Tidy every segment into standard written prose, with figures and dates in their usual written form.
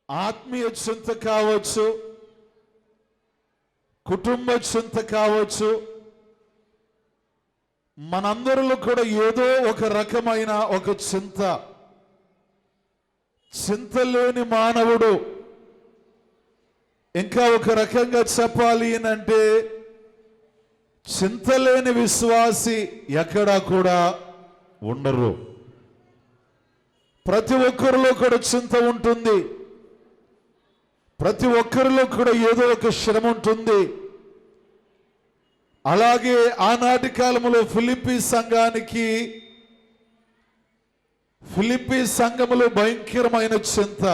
ఆత్మీయ చింత కావచ్చు, కుటుంబ చింత కావచ్చు, మనందరిలో కూడా ఏదో ఒక రకమైన ఒక చింత లేని మానవుడు, ఇంకా ఒక రకంగా చెప్పాలి అంటే చింతలేని విశ్వాసి ఎక్కడా కూడా ఉండరు. ప్రతి ఒక్కరిలో కూడా చింత ఉంటుంది. ప్రతి ఒక్కరిలో కూడా ఏదో ఒక శ్రమ ఉంటుంది. అలాగే ఆనాటి కాలంలో ఫిలిప్పీ సంఘములో భయంకరమైన చింత.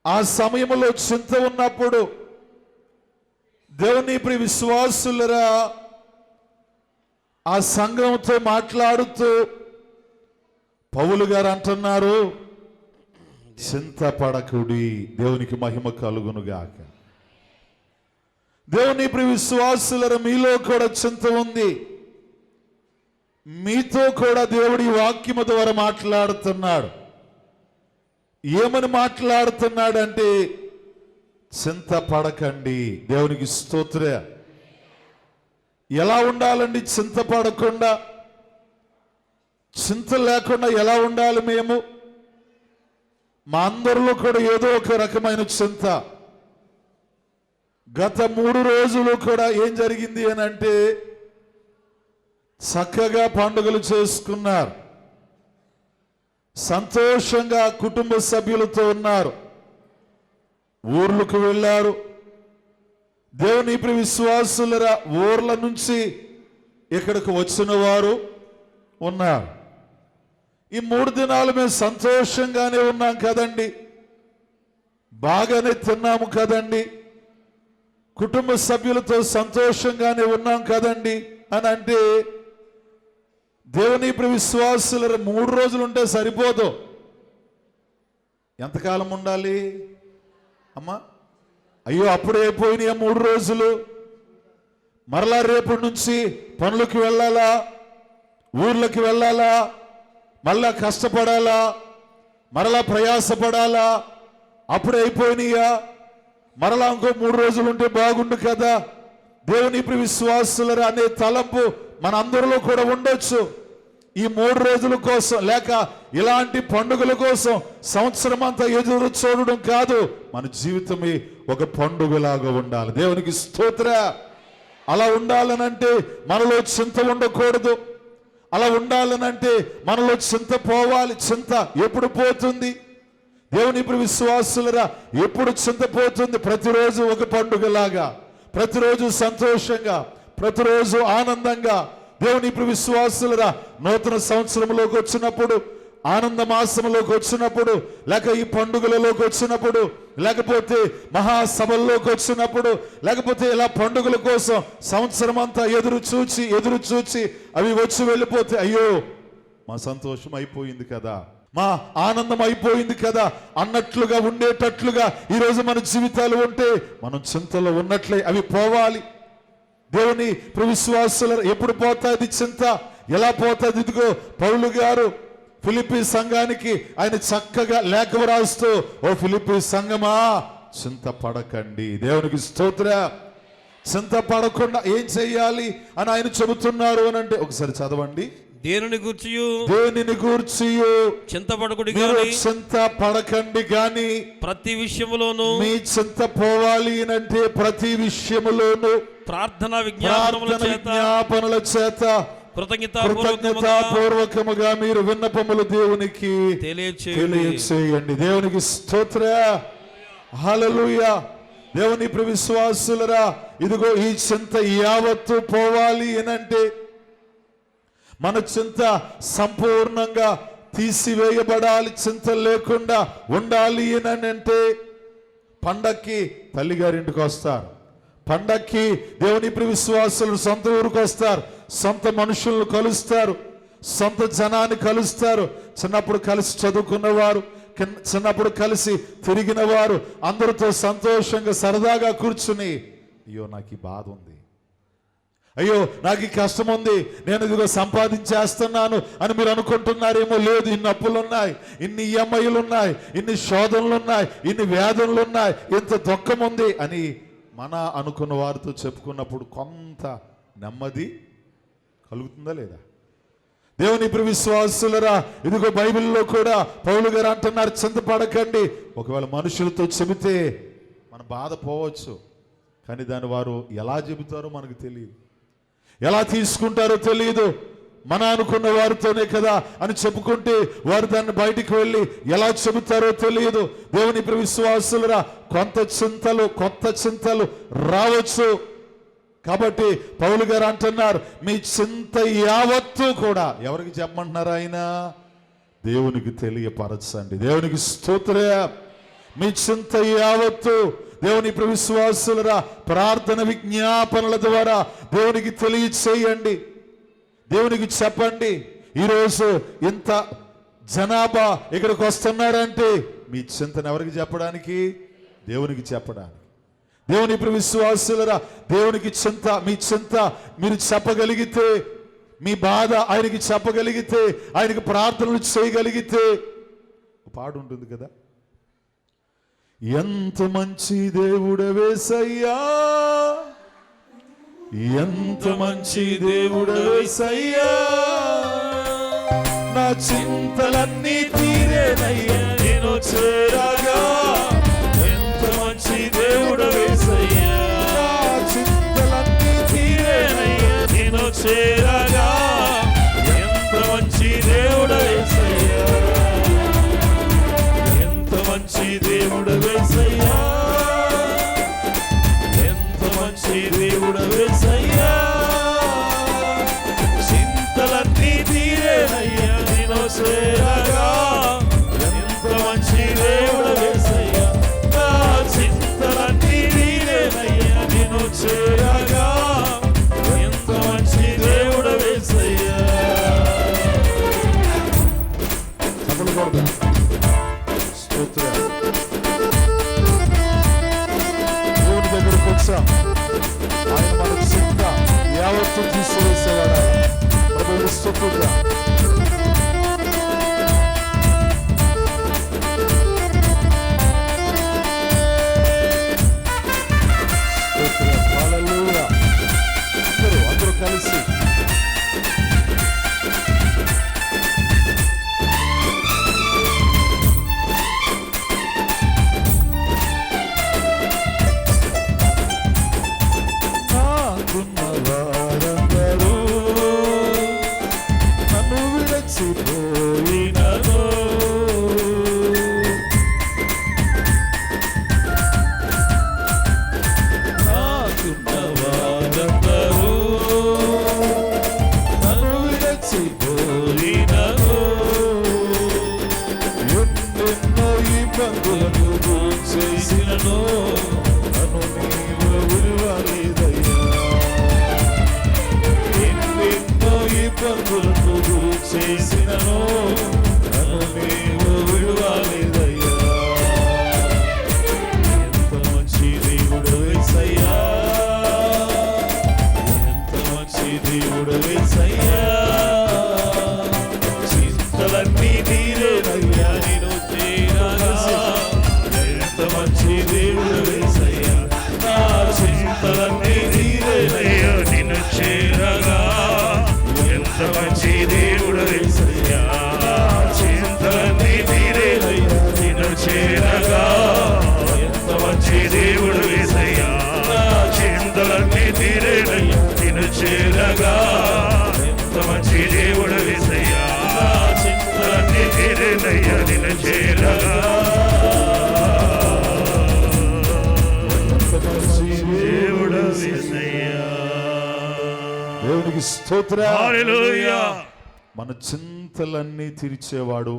ఆ సమయంలో చింత ఉన్నప్పుడు దేవుని ప్రియ విశ్వాసులరా ఆ సంఘంతో మాట్లాడుతూ పౌలు గారు అంటున్నారు, చింతపడకుడి, దేవునికి మహిమ కలుగునుగాక. దేవుని ప్రియ విశ్వాసులరా మీలో కూడా చింత ఉంది. మీతో కూడా దేవుడి వాక్యము ద్వారా మాట్లాడుతున్నాడు. ఏమని మాట్లాడుతున్నాడంటే చింతపడకండి. దేవునికి స్తోత్రం. ఎలా ఉండాలండి? చింతపడకుండా, చింత లేకుండా ఎలా ఉండాలి? మేము మా అందరిలో కూడా ఏదో ఒక రకమైన చింత. గత 3 రోజులు కూడా ఏం జరిగింది అని అంటే చక్కగా పండుగలు చేసుకున్నారు, సంతోషంగా కుటుంబ సభ్యులతో ఉన్నారు, ఊర్లకు వెళ్ళారు. దేవుని ప్రియ విశ్వాసులరా ఊర్ల నుంచి ఇక్కడికి వచ్చిన వారు ఉన్నారు. ఈ 3 దినాలు మేము సంతోషంగానే ఉన్నాం కదండి, బాగానే తిన్నాము కదండి, కుటుంబ సభ్యులతో సంతోషంగానే ఉన్నాం కదండి అని అంటే దేవుని ప్రియ విశ్వాసుల 3 రోజులు ఉంటే సరిపోదు. ఎంతకాలం ఉండాలి అమ్మా? అయ్యో అప్పుడే అయిపోయినాయి 3 రోజులు. మరలా రేపటి నుంచి పనులకి వెళ్ళాలా, ఊర్లకి వెళ్ళాలా, మళ్ళా కష్టపడాలా, మరలా ప్రయాసపడాలా, అప్పుడే అయిపోయినాయా? మరలా ఇంకో 3 రోజులు ఉంటే బాగుండు కదా. దేవుని ప్రియ విశ్వాసులరా అనే తలంపు మన అందరిలో కూడా ఉండొచ్చు. ఈ 3 రోజుల కోసం లేక ఇలాంటి పండుగల కోసం సంవత్సరం అంతా ఎదురు చూడడం కాదు, మన జీవితమే ఒక పండుగలాగా ఉండాలి. దేవునికి స్తోత్ర. అలా ఉండాలనంటే మనలో చింత ఉండకూడదు. అలా ఉండాలనంటే మనలో చింత పోవాలి. చింత ఎప్పుడు పోతుంది? దేవుని ప్రియ విశ్వాసులరా ఎప్పుడు చింత పోతుంది? ప్రతిరోజు ఒక పండుగలాగా, ప్రతిరోజు సంతోషంగా, ప్రతిరోజు ఆనందంగా. దేవుని ప్రియ విశ్వాసులరా నూతన సంవత్సరంలోకి వచ్చినప్పుడు, ఆనంద మాసంలోకి వచ్చినప్పుడు, లేక ఈ పండుగలలోకి వచ్చినప్పుడు, లేకపోతే మహాసభల్లోకి వచ్చినప్పుడు, లేకపోతే ఇలా పండుగల కోసం సంవత్సరం అంతా ఎదురు చూచి అవి వచ్చి వెళ్ళిపోతే అయ్యో మా సంతోషం అయిపోయింది కదా, మా ఆనందం అయిపోయింది కదా అన్నట్లుగా ఉండేటట్లుగా ఈరోజు మన జీవితాలు ఉంటే మనం చింతలో ఉన్నట్లే అవి పోవాలి. దేవుని ప్రియ విశ్వాసులు ఎప్పుడు పోతుంది చింత? ఎలా పోతుంది? ఇదిగో పౌలు గారు ఫిలిప్పీ సంఘానికి ఆయన చక్కగా లేఖ రాస్తూ, ఓ ఫిలిప్పీ సంఘమా చింత పడకండి. దేవునికి స్తోత్ర. చింత పడకుండా ఏం చెయ్యాలి అని ఆయన చెబుతున్నారు అని అంటే ఒకసారి చదవండి. దేనిని గూర్చి చింతపడకుడి గాని, చింత పడకండి గాని ప్రతి విషయములోను మీ చింత పోవాలి అంటే ప్రతి విషయములోను ప్రార్థన విజ్ఞాపనల చేత కృతజ్ఞతాపూర్వకముగా మీరు విన్నపములు దేవునికి తెలియచేయండి. దేవునికి స్తోత్ర. హల్లెలూయా. దేవుని ప్రియ విశ్వాసులరా ఇదిగో ఈ చింత యావత్తు పోవాలి అనంటే, మన చింత సంపూర్ణంగా తీసివేయబడాలి, చింత లేకుండా ఉండాలి అనంటే పండక్కి తల్లిగారింటికి వస్తారు, పండక్కి దేవుని ప్రియ విశ్వాసులు సొంత ఊరికి వస్తారు, సొంత మనుషులను కలుస్తారు, సొంత జనాన్ని కలుస్తారు. చిన్నప్పుడు కలిసి చదువుకున్నవారు, చిన్నప్పుడు కలిసి తిరిగిన వారు అందరితో సంతోషంగా సరదాగా కూర్చుని, అయ్యో నాకు ఈ బాధ ఉంది, అయ్యో నాకు ఈ కష్టం ఉంది, నేను ఇదిగో సంపాదించేస్తున్నాను అని మీరు అనుకుంటున్నారేమో. లేదు, ఇన్ని అప్పులు ఉన్నాయి, ఇన్ని ఈఎంఐలు ఉన్నాయి, ఇన్ని శోధనలు ఉన్నాయి, ఇన్ని వేదనలు ఉన్నాయి, ఇంత దుఃఖం ఉంది అని మన అనుకున్న వారితో చెప్పుకున్నప్పుడు కొంత నెమ్మది కలుగుతుందా లేదా? దేవుని ఇప్పుడు విశ్వాసులరా, ఇదిగో బైబిల్లో కూడా పౌలు గారు అంటున్నారు, చింతపడకండి. ఒకవేళ మనుషులతో చెబితే మన బాధ పోవచ్చు, కానీ దాన్ని వారు ఎలా చెబుతారో మనకు తెలియదు, ఎలా తీసుకుంటారో తెలియదు. మన అనుకున్న వారితోనే కదా అని చెప్పుకుంటే వారు దాన్ని బయటికి వెళ్ళి ఎలా చెబుతారో తెలియదు. దేవుని ఇప్పుడు విశ్వాసులరా, కొత్త చింతలు రావచ్చు. కాబట్టి పౌలు గారు అంటున్నారు, మీ చింత యావత్తు కూడా ఎవరికి చెప్పమంటున్నారు? ఆయన దేవునికి తెలియపరచండి. దేవునికి స్తోత్రం. మీ చింత యావత్తు దేవుని ఇప్పుడు విశ్వాసులరా, ప్రార్థన విజ్ఞాపనల ద్వారా దేవునికి తెలియచేయండి, దేవునికి చెప్పండి. ఈరోజు ఇంత జనాభా ఇక్కడికి వస్తున్నారంటే మీ చింతను ఎవరికి చెప్పడానికి? దేవునికి చెప్పడానికి. దేవుని ఇప్పుడు విశ్వాసులరా, దేవునికి మీ చింత మీరు చెప్పగలిగితే, మీ బాధ ఆయనకి చెప్పగలిగితే, ఆయనకి ప్రార్థనలు చేయగలిగితే, పాడు ఉంటుంది కదా, ఎంత మంచి దేవుడవేసయ్యా, ఎంత మంచి దేవుడవేసయ్యా, నా చింతలన్నీ తీరేనయ్యా నేను చేరగా. ఎంత మంచి దేవుడవేసయ్యా, నా చింతలన్నీ తీరేనయ్యా నేను చేరగా. ఎంత మంచి దేవుడవేసయ్యా, ఎంత మంచి దేవుడవేసయ్యా, ఎంత మంచి దేవుడవేసయ్యా, చింతలన్నీ తీరేనయ్యా నేను చేరగా. ఎంత మంచి దేవుడవేసయ్యా, నా చింతలన్నీ తీరేనయ్యా నేను చేరగా. ఎంత మంచి దేవుడవేసయ్యా. దేవుని దగ్గరకు వచ్చాం, ఆయన మన చింత యావత్తు తీసివేసేవాడు. ప్రభువుని స్తుతిద్దాం. హల్లెలూయా. అందరూ కలిసి చింతలన్నీ తీరేనయ్యా నేను చేరగా. ఎంత మంచి దేవుడవేసయ్యా, నా చింతలన్నీ తీరేనయ్యా నిన్ను చేరగా. ఎంత మంచి దేవుడవేసయ్యా, చింతలన్నీ తీరేనయ్యా నిన్ను చేరగా. ఎంత మంచి దేవుడవేసయ్యా, చింతలన్నీ తీరేనయ్యా నిన్ను చేరగా. ఎంత మంచి దేవుడవేసయ్యా, చింతలన్నీ తీరేనయ్యా నిన్ను చేరగా. దేవునికి స్తోత్రం. హల్లెలూయా. మన చింతలన్నీ తీర్చేవాడు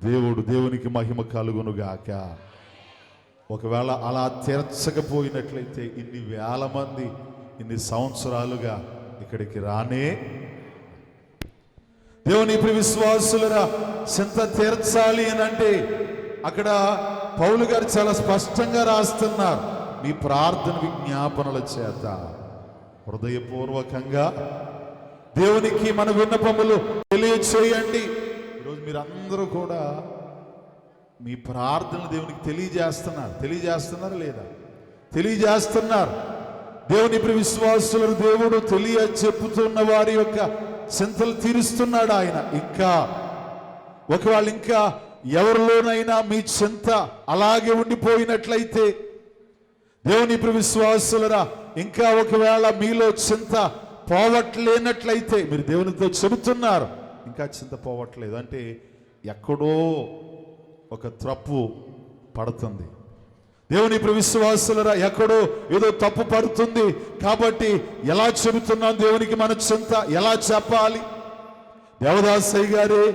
దేవుడు. దేవునికి మహిమ కలుగును గాక. ఒకవేళ అలా తీర్చకపోయినట్లయితే ఇన్ని వేల మంది ఇన్ని సంవత్సరాలుగా ఇక్కడికి రానే. దేవుని ఇప్పుడు విశ్వాసులరా, చింత తీర్చాలి అని అంటే అక్కడ పౌలు గారు చాలా స్పష్టంగా రాస్తున్నారు, మీ ప్రార్థన విజ్ఞాపనల చేత హృదయపూర్వకంగా దేవునికి మన విన్నపములు తెలియచేయండి. ఈరోజు మీరందరూ కూడా మీ ప్రార్థనలు దేవునికి తెలియజేస్తున్నారు లేదా? తెలియజేస్తున్నారు. దేవుని ఇప్పుడు విశ్వాసులకు దేవుడు చెప్పుతున్న వారి యొక్క చింతలు తీరుస్తున్నాడు ఆయన. ఇంకా ఒకవేళ ఇంకా ఎవరిలోనైనా మీ చింత అలాగే ఉండిపోయినట్లయితే, దేవుని ఇప్పుడు విశ్వాసులరా, ఇంకా ఒకవేళ మీలో చింత పోవట్లేనట్లయితే మీరు దేవునితో చెబుతున్నారు, ఇంకా చింత పోవట్లేదు అంటే ఎక్కడో ఒక త్రప్పు పడుతుంది. దేవుని ఇప్పుడు విశ్వాసులరా, ఎక్కడో ఏదో తప్పు పడుతుంది. కాబట్టి ఎలా చెబుతున్నాం దేవునికి మన చింత ఎలా చెప్పాలి? దేవదాసయ్య గారే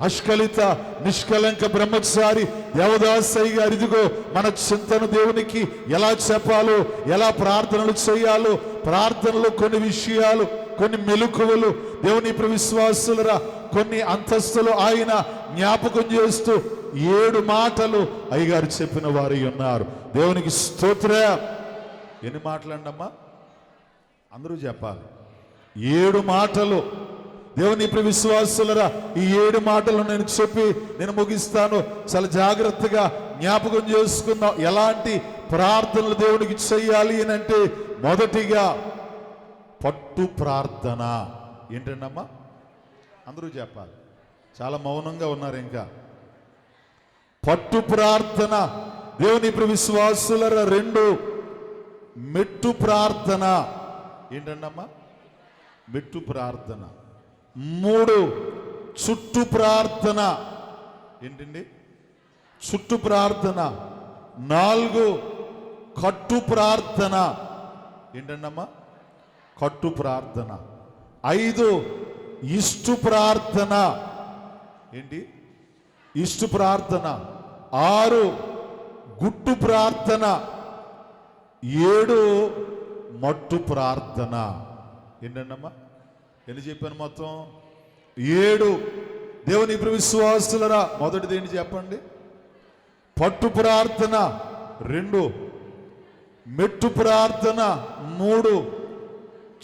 అష్కలిత నిష్కలంక బ్రహ్మచారి దేవదాసయ్య గారు ఇదిగో మన చింతను దేవునికి ఎలా చెప్పాలో, ఎలా ప్రార్థనలు చేయాలో, ప్రార్థనలో కొన్ని విషయాలు, కొన్ని మెలకువలు, దేవుని ఇప్పుడు విశ్వాసులరా కొన్ని అంతస్తులు ఆయన జ్ఞాపకం చేస్తూ 7 మాటలు అయ్యగారు చెప్పిన వారు ఉన్నారు. దేవునికి స్తోత్రం. ఎన్ని మాటలు అండమ్మా? అందరూ చెప్పాలి. 7 మాటలు. దేవుని ఇప్పుడు విశ్వాసులరా, ఈ 7 మాటలు నేను ముగిస్తాను. చాలా జాగ్రత్తగా జ్ఞాపకం చేసుకుందాం. ఎలాంటి ప్రార్థనలు దేవునికి చెయ్యాలి అని అంటే, మొదటిగా పట్టు ప్రార్థన. ఏంటండమ్మా? అందరూ చెప్పాలి. చాలా మౌనంగా ఉన్నారు. ఇంకా పట్టు ప్రార్థన. దేవుని ఇప్పుడు విశ్వాసులరా 2 మెట్టు ప్రార్థన. ఏంటండమ్మా? మెట్టు ప్రార్థన. 3 చుట్టు ప్రార్థన. ఏంటండి? చుట్టు ప్రార్థన. 4 కట్టు ప్రార్థన. ఏంటండమ్మా? కట్టు ప్రార్థన. 5 ఇష్టు ప్రార్థన. ఏంటి? ఇష్టు ప్రార్థన. 6 గుట్టు ప్రార్థన. 7 మట్టు ప్రార్థన. ఏంటండమ్మా? ఎన్ని చెప్పాను మొత్తం? 7. దేవుని ఇప్పుడు విశ్వాసులరా, మొదటిది ఏంటి చెప్పండి? పట్టు ప్రార్థన. 2 మెట్టు ప్రార్థన. 3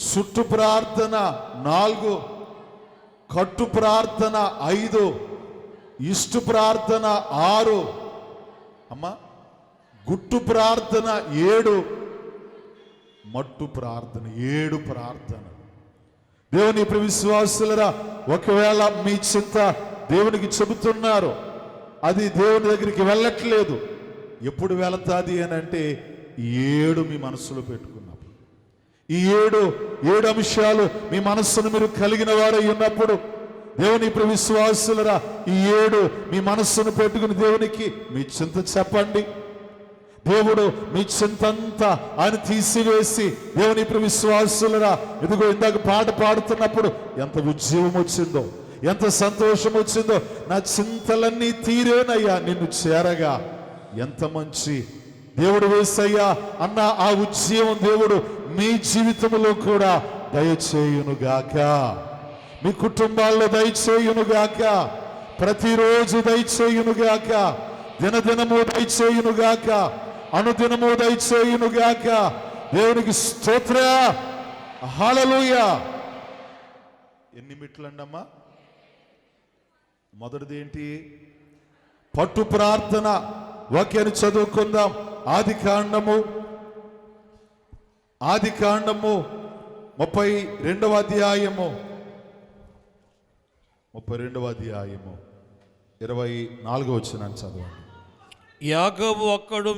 చుట్టు ప్రార్థన. 4 కట్టు ప్రార్థన. 5 ఇష్టు ప్రార్థన. 6 అమ్మా గుట్టు ప్రార్థన. 7 మట్టు ప్రార్థన. 7 ప్రార్థన. దేవుని ఇప్పుడు విశ్వాసులరా, ఒకవేళ మీ చింత దేవునికి చెబుతున్నారు, అది దేవుని దగ్గరికి వెళ్ళట్లేదు. ఎప్పుడు వెళతాది అని అంటే 7 మీ మనస్సులో పెట్టుకున్నప్పుడు, ఈ 7 అంశాలు మీ మనస్సును మీరు కలిగిన వారై ఉన్నప్పుడు, దేవుని ఇప్పుడు విశ్వాసులరా, ఈ 7 మీ మనస్సును పెట్టుకుని దేవునికి మీ చింత చెప్పండి. దేవుడు మీ చింతంతా ఆయన తీసివేసి, దేవుని ఇప్పుడు విశ్వాసులరా, ఇదిగో ఇందాక పాట పాడుతున్నప్పుడు ఎంత ఉద్యమం వచ్చిందో, ఎంత సంతోషం వచ్చిందో. నా చింతలన్నీ తీరేనయ్యా నిన్ను చేరగా. ఎంత మంచి దేవుడు యేసయ్యా అన్న ఆ ఉద్యమం దేవుడు మీ జీవితంలో కూడా దయచేయునుగాక, మీ కుటుంబాల్లో దయచేయునుగాక, ప్రతిరోజు దయచేయునుగాక, దినదినము దయచేయునుగాక, అనుదినము దయచేయునుగాక. దేవునికి స్తోత్ర. హల్లెలూయా. ఎన్ని మెట్లు అండమ్మా? మొదటిది ఏంటి? పట్టు ప్రార్థన. వాక్యాన్ని చదువుకుందాం. ఆది కాండము 32వ అధ్యాయము 24వ వచనాన్ని చదవండి. యాకోబు ఒక్కడు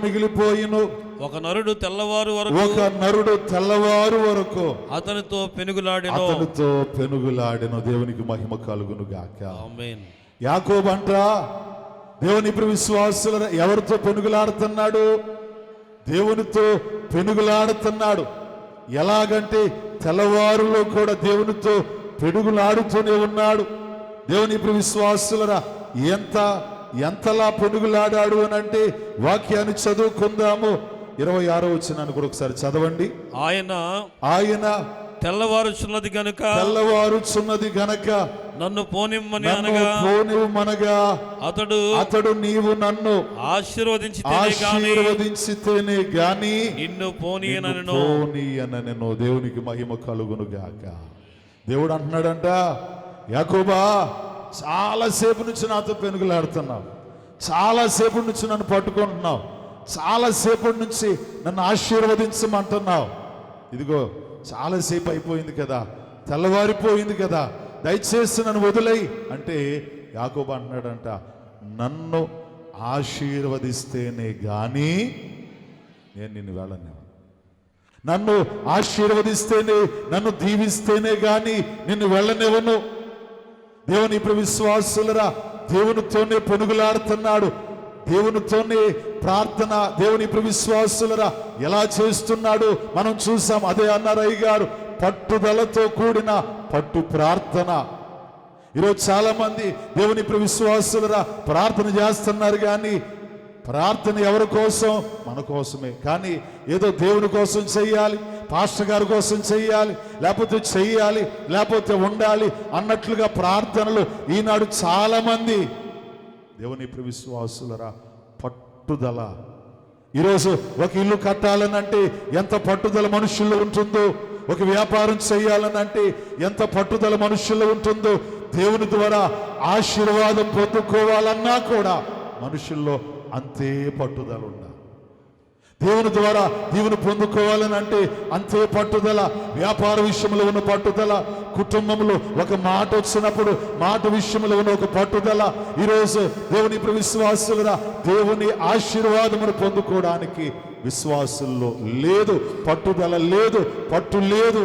మిగిలిపోయిను. ఒక నరుడు తెల్లవారు వరకు అతనితో పెనుగులాడెను. దేవునికి మహిమ కలుగును గాక. ఆమేన్. యాకోబు అంటా దేవుని ఇప్పుడు విశ్వాసుల ఎవరితో పెనుగులాడుతున్నాడు? దేవునితో పెనుగులాడుతున్నాడు. ఎలాగంటే తెల్లవారులో కూడా దేవునితో పెనుగులాడుతూనే ఉన్నాడు. దేవుని ఇప్పుడు విశ్వాసులరా, ఎంతలా పెనుగులాడాడు అని అంటే వాక్యాన్ని చదువుకుందాము. 26వ వచనాన్ని కూడా ఒకసారి చదవండి. ఆయన తెల్లవారుచున్నది గనుక నన్ను పోనిమ్మని నన్ను అనగా పోనివ్వమనగా అతడు నీవు నన్ను ఆశీర్వదించితేనే గాని నిన్ను పోనీయనను. దేవునికి మహిమ కలుగును గాక. దేవుడు అంటున్నాడంట, యాకోబా చాలాసేపు నుంచి నాతో పెనుగులాడుతున్నావు, చాలాసేపు నుంచి నన్ను పట్టుకుంటున్నావు, చాలాసేపటి నుంచి నన్ను ఆశీర్వదించమంటున్నావు. ఇదిగో చాలాసేపు అయిపోయింది కదా, తెల్లవారిపోయింది కదా, దయచేసి నన్ను వదిలేయి అంటే యాకోబు అంటున్నాడంట, నన్ను ఆశీర్వదిస్తేనే గాని నేను నిన్ను వెళ్ళను. నన్ను ఆశీర్వదిస్తేనే, నన్ను దీవిస్తేనే గాని నిన్ను వెళ్ళనివ్వను. దేవుని ఇప్పుడు విశ్వాసులరా, దేవునితోనే పొనుగులాడుతున్నాడు, దేవునితోనే ప్రార్థన. దేవుని ఇప్పుడు విశ్వాసులరా ఎలా చేస్తున్నాడు మనం చూసాం. అదే అన్నారు అయ్య గారు, పట్టుదలతో కూడిన పట్టు ప్రార్థన. ఈరోజు చాలా మంది దేవుని ఇప్పుడు విశ్వాసులరా ప్రార్థన చేస్తున్నారు, కానీ ప్రార్థన ఎవరి కోసం? మన కోసమే. కానీ ఏదో దేవుని కోసం చెయ్యాలి, పాస్టర్ గారి కోసం చెయ్యాలి, లేకపోతే ఉండాలి అన్నట్లుగా ప్రార్థనలు ఈనాడు చాలా మంది. దేవుని ఇప్పుడు విశ్వాసులరా, పట్టుదల. ఈరోజు ఒక ఇల్లు కట్టాలనంటే ఎంత పట్టుదల మనుషుల్లో ఉంటుందో, ఒక వ్యాపారం చేయాలనంటే ఎంత పట్టుదల మనుషుల్లో ఉంటుందో, దేవుని ద్వారా ఆశీర్వాదం పొందుకోవాలన్నా కూడా మనుషుల్లో అంతే పట్టుదల ఉండాలి. దేవుని ద్వారా దీవుని పొందుకోవాలని అంటే అంతే పట్టుదల. వ్యాపార విషయంలో ఉన్న పట్టుదల, కుటుంబంలో ఒక మాట వచ్చినప్పుడు మాట విషయంలో ఉన్న ఒక పట్టుదల. ఈరోజు దేవుని ఇప్పుడు విశ్వాసులురా, దేవుని ఆశీర్వాదమును పొందుకోవడానికి విశ్వాసుల్లో లేదు, పట్టుదల లేదు, పట్టు లేదు.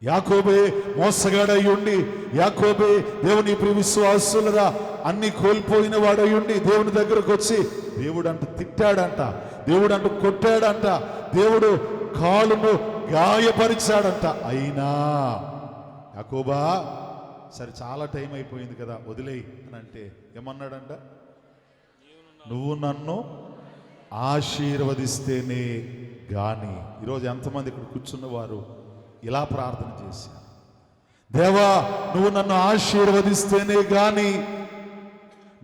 యాకోబే మోసగాడయ్యుండి, యాకోబే దేవుని ఇప్పుడు విశ్వాసులురా అన్ని కోల్పోయిన వాడయ్యుండి దేవుని దగ్గరకు వచ్చి దేవుడు అంటూ తిట్టాడంట, దేవుడు అంటూ కొట్టాడంట, దేవుడు కాలును గాయపరిచాడంట. అయినా యాకోబా సరే చాలా టైం అయిపోయింది కదా, వదిలేయి అని అంటే ఏమన్నాడంట, నువ్వు నన్ను ఆశీర్వదిస్తేనే గాని. ఈరోజు ఎంతమంది ఇక్కడ కూర్చున్న వారు ఇలా ప్రార్థన చేశారు, దేవా నువ్వు నన్ను ఆశీర్వదిస్తేనే గాని,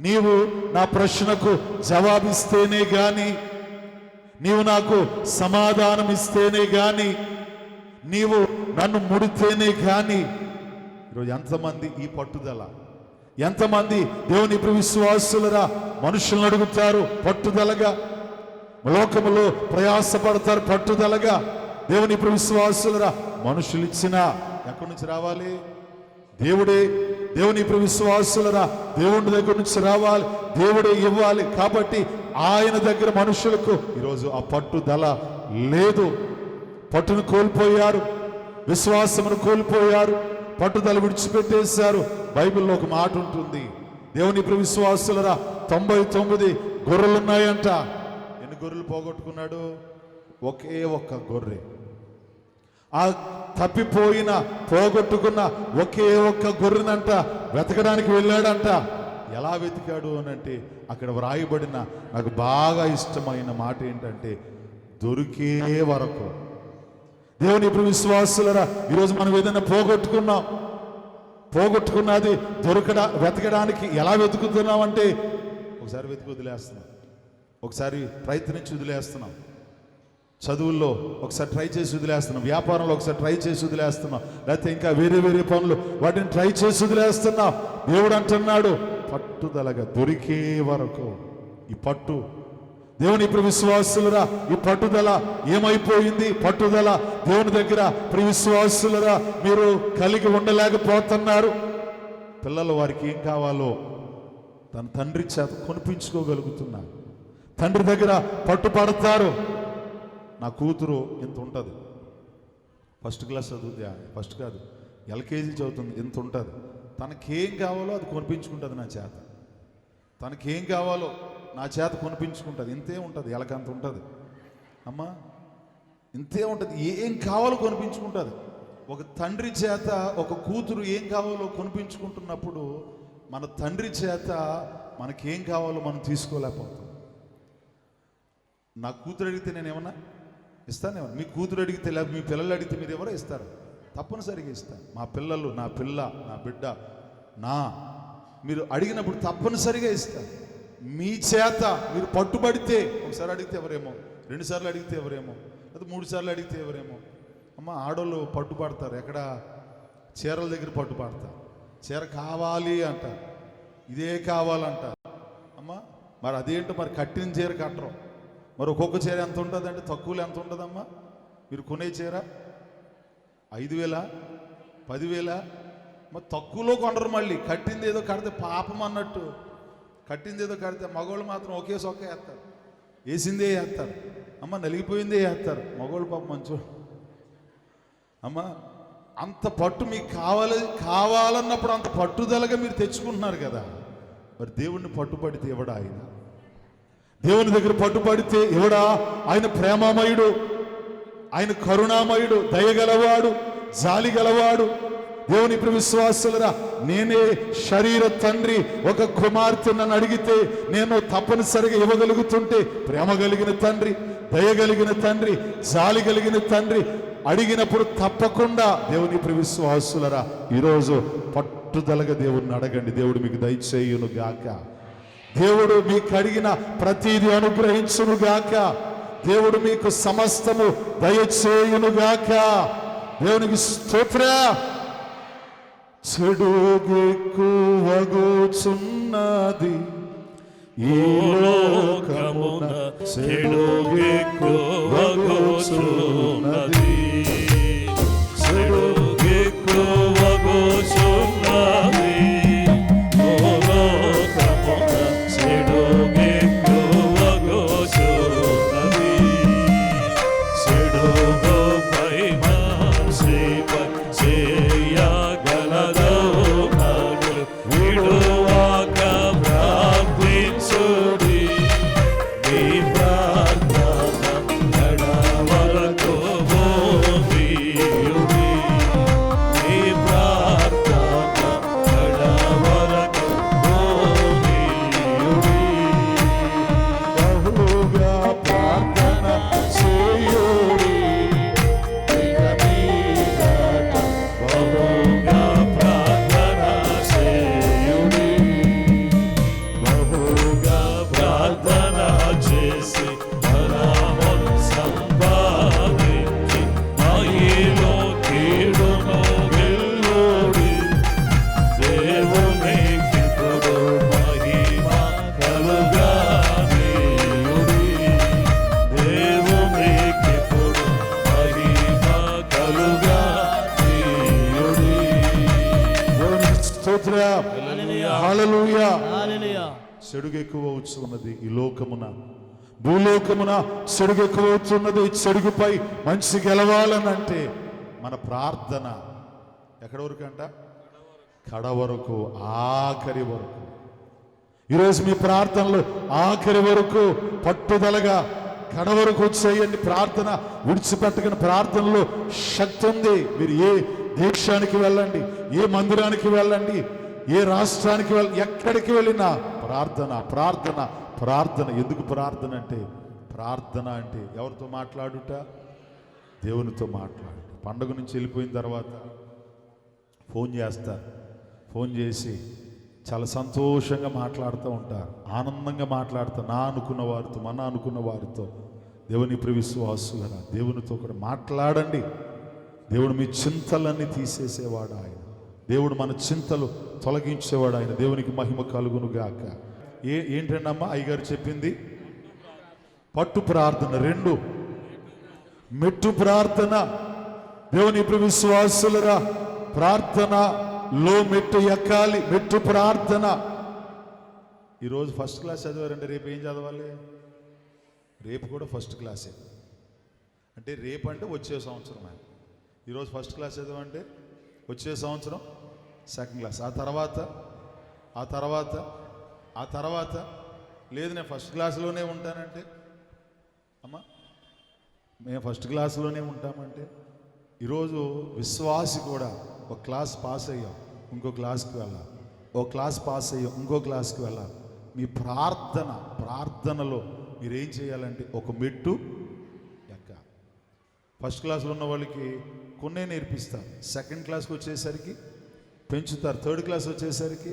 నీవు నా ప్రశ్నకు జవాబిస్తేనే గాని, నీవు నాకు సమాధానం ఇస్తేనే గాని, నీవు నన్ను ముడితేనే గాని. ఈరోజు ఎంతమంది ఈ పట్టుదల, ఎంతమంది దేవుని ఇప్పుడు విశ్వాసులరా మనుషులను అడుగుతారు పట్టుదలగా, లోకములో ప్రయాసపడతారు పట్టుదలగా. దేవుని ఇప్పుడు విశ్వాసులరా మనుషులు ఇచ్చినా ఎక్కడి నుంచి రావాలి? దేవుడే. దేవుని ఇప్పుడు విశ్వాసులరా దేవుని దగ్గర నుంచి రావాలి, దేవుడే ఇవ్వాలి. కాబట్టి ఆయన దగ్గర మనుషులకు ఈరోజు ఆ పట్టుదల లేదు, పట్టును కోల్పోయారు, విశ్వాసమును కోల్పోయారు, పట్టుదల విడిచిపెట్టేశారు. బైబిల్లో ఒక మాట ఉంటుంది, దేవుని ఇప్పుడు విశ్వాసులరా 99 గొర్రెలున్నాయంట. ఎన్ని గొర్రెలు పోగొట్టుకున్నాడు? ఒకే ఒక్క గొర్రె. ఆ తప్పిపోయిన పోగొట్టుకున్న ఒకే ఒక్క గొర్రెనంట వెతకడానికి వెళ్ళాడంట. ఎలా వెతికాడు అని అంటే అక్కడ వ్రాయబడిన నాకు బాగా ఇష్టమైన మాట ఏంటంటే, దొరికే వరకు. దేవుని ఇప్పుడు విశ్వాసులరా ఈరోజు మనం ఏదైనా పోగొట్టుకున్నది వెతకడానికి ఎలా వెతుకుతున్నాం అంటే, ఒకసారి వెతికి వదిలేస్తున్నాం, ఒకసారి ప్రయత్నించి వదిలేస్తున్నాం, చదువుల్లో ఒకసారి ట్రై చేసి వదిలేస్తున్నాం, వ్యాపారంలో ఒకసారి ట్రై చేసి వదిలేస్తున్నాం, లేకపోతే ఇంకా వేరే పనులు వాటిని ట్రై చేసి వదిలేస్తున్నాం. దేవుడు అంటున్నాడు పట్టుదలగా దొరికే వరకు. ఈ పట్టు దేవుని ఇప్పుడు విశ్వాసులరా ఈ పట్టుదల ఏమైపోయింది? పట్టుదల దేవుని దగ్గర ప్రియ విశ్వాసులరా మీరు కలిగి ఉండలేకపోతున్నారు. పిల్లలు వారికి ఏం కావాలో తన తండ్రి చేత కొనిపించుకోగలుగుతున్నారు, తండ్రి దగ్గర పట్టుపడతారు. నా కూతురు ఇంత ఉంటుంది, ఫస్ట్ క్లాస్ చదువుతుంది, ఫస్ట్ కాదు ఎల్కేజీ చదువుతుంది, ఇంత ఉంటుంది, తనకేం కావాలో అది కొనిపించుకుంటుంది నా చేత, తనకేం కావాలో నా చేత కొనిపించుకుంటుంది. ఇంతే ఉంటుంది, ఎలకంత ఉంటుంది అమ్మా, ఇంతే ఉంటుంది, ఏం కావాలో కొనిపించుకుంటుంది. ఒక తండ్రి చేత ఒక కూతురు ఏం కావాలో కొనిపించుకుంటున్నప్పుడు మన తండ్రి చేత మనకేం కావాలో మనం తీసుకోలేకపోతాం. నా కూతురు అడిగితే నేను ఏమన్నా ఇస్తానేమన్నా? మీ కూతురు అడిగితే లేదా మీ పిల్లలు అడిగితే మీరు ఎవరో ఇస్తారు? తప్పనిసరిగా ఇస్తాను. మా పిల్లలు, నా పిల్ల, నా బిడ్డ, మీరు అడిగినప్పుడు తప్పనిసరిగా ఇస్తాను. మీ చేత మీరు పట్టుబడితే, ఒకసారి అడిగితే ఎవరేమో, 2 సార్లు అడిగితే ఎవరేమో, లేదా 3 సార్లు అడిగితే ఎవరేమో. అమ్మ, ఆడోళ్ళు పట్టుబడతారు, ఎక్కడ చీరల దగ్గర పట్టుబడతారు. చీర కావాలి అంటారు, ఇదే కావాలంటారు. అమ్మ, మరి అదేంటో, మరి కట్టిన చీర కట్టరు. మరి ఒక్కొక్క చీర ఎంత ఉంటుందంటే, తక్కువలో ఎంత ఉంటుందమ్మా? మీరు కొనే చీర 5,000, 10,000, మరి తక్కువలో కొనరు. మళ్ళీ కట్టింది ఏదో కడితే పాపం అన్నట్టు, కట్టింది ఏదో కడితే మగవాళ్ళు మాత్రం ఒకే సొక్క వేస్తారు, వేసిందే వేస్తారు. అమ్మ, నలిగిపోయిందే వేస్తారు. మగవాళ్ళు పాపం మంచోళ్ళు. అమ్మ, అంత పట్టు మీకు కావాలన్నప్పుడు అంత పట్టుదలగా మీరు తెచ్చుకుంటున్నారు కదా. మరి దేవుణ్ణి పట్టుబడితే ఎవడా ఆయన? దేవుని దగ్గర పట్టుబడితే ఎవడా? ఆయన ప్రేమామయుడు, ఆయన కరుణామయుడు, దయగలవాడు, జాలి గలవాడు. దేవుని ఇప్పుడు విశ్వాసులరా, నేనే శరీర తండ్రి. ఒక కుమార్తె నన్ను అడిగితే నేను తప్పనిసరిగా ఇవ్వగలుగుతుంటే, ప్రేమ కలిగిన తండ్రి, దయగలిగిన తండ్రి, జాలి కలిగిన తండ్రి అడిగినప్పుడు తప్పకుండా దేవుని ఇప్పుడు విశ్వాసులరా, ఈరోజు పట్టుదలగా దేవుడిని అడగండి. దేవుడు మీకు దయచేయును గాక. దేవుడు మీకు అడిగిన ప్రతిదీ అనుగ్రహించును గాక. దేవుడు మీకు సమస్తము దయచేయును గాక. దేవునికి స్తోత్రం. చెడుగెక్కువగుచున్నది ఈ లోకమున, చెడుగెక్కువగుచున్నది, చెడుగెక్కువగుచున్నది ఓ లోకమున, చెడుగెక్కువగుచున్నది. చెడుగుపై మనిషిపై చేయగలదో నాగులు, విడువాక ప్రార్థించుడి. నీ ప్రార్థన నడవరకు మోదీయుడి. నీ ప్రార్థన నడవరకు మోదీయుడి. బహుగా ప్రార్థన చేయుడి. ఇక మీదట బహుగా ప్రార్థన చేయుడి. బహుగా ప్రార్థన చేసి బలమును సంపాదించి మహిలో కీడును గెల్లుడి. దేవునికిప్పుడు మహిమ కలుగనీయుడి. దేవునికిప్పుడు మహిమ కలుగనీయుడి. దేవునికి స్తోత్రం. హల్లెలూయా. హల్లెలూయా. చెడుగెక్కువచ్చున్నది ఈ లోకమున, భూలోకమున చెడుగెక్కువచ్చున్నది. చెడుగుపై మంచి గెలవాలనంటే మన ప్రార్థన ఎక్కడి వరకు అంట? కడ వరకు, ఆఖరి వరకు. ఈరోజు మీ ప్రార్థనలు ఆఖరి వరకు పట్టుదలగా కడ వరకు చేయండి. ప్రార్థన విడిచిపెట్టగని ప్రార్థనలో శక్తి ఉంది. మీరు ఏ దేశానికి వెళ్ళండి, ఏ మందిరానికి వెళ్ళండి, ఏ రాష్ట్రానికి ఎక్కడికి వెళ్ళినా ప్రార్థన, ప్రార్థన, ప్రార్థన. ఎందుకు ప్రార్థన అంటే? ప్రార్థన అంటే ఎవరితో మాట్లాడుట? దేవునితో మాట్లాడు. పండుగ నుంచి వెళ్ళిపోయిన తర్వాత ఫోన్ చేస్తారు. ఫోన్ చేసి చాలా సంతోషంగా మాట్లాడుతూ ఉంటారు, ఆనందంగా మాట్లాడుతూ, నా అనుకున్న వారితో, మన అనుకున్న వారితో. దేవుని విశ్వాసులరా, దేవునితో కూడా మాట్లాడండి. దేవుడు మీ చింతలన్నీ తీసేసేవాడు ఆయన. దేవుడు మన చింతలు తొలగించేవాడు ఆయన. దేవునికి మహిమ కలుగును గాక. ఏంటండమ్మా అయ్యగారు చెప్పింది? పట్టు ప్రార్థన 2, మెట్టు ప్రార్థన. దేవుని విశ్వాసులరా, ప్రార్థనలో మెట్టు ఎక్కాలి. మెట్టు ప్రార్థన. ఈరోజు ఫస్ట్ క్లాస్ చదివారంటే రేపు ఏం చదవాలి? రేపు కూడా ఫస్ట్ క్లాసే. అంటే రేపు అంటే వచ్చే సంవత్సరం. ఈరోజు ఫస్ట్ క్లాస్ చదవంటే వచ్చే సంవత్సరం సెకండ్ క్లాస్. ఆ తర్వాత లేదు నేను ఫస్ట్ క్లాస్లోనే ఉంటానంటే, అమ్మా మేము ఫస్ట్ క్లాస్లోనే ఉంటామంటే, ఈరోజు విశ్వాసి కూడా ఒక క్లాస్ పాస్ అయ్యాం, ఇంకో క్లాస్కి వెళ్ళాలి. ఒక క్లాస్ పాస్ అయ్యాం, ఇంకో క్లాస్కి వెళ్ళాలి. మీ ప్రార్థనలో మీరేం చేయాలంటే ఒక మెట్టు ఎక్కాలి. ఫస్ట్ క్లాస్లో ఉన్న వాళ్ళకి కొన్నే నేర్పిస్తారు. సెకండ్ క్లాస్కి వచ్చేసరికి పెంచుతారు. థర్డ్ క్లాస్ వచ్చేసరికి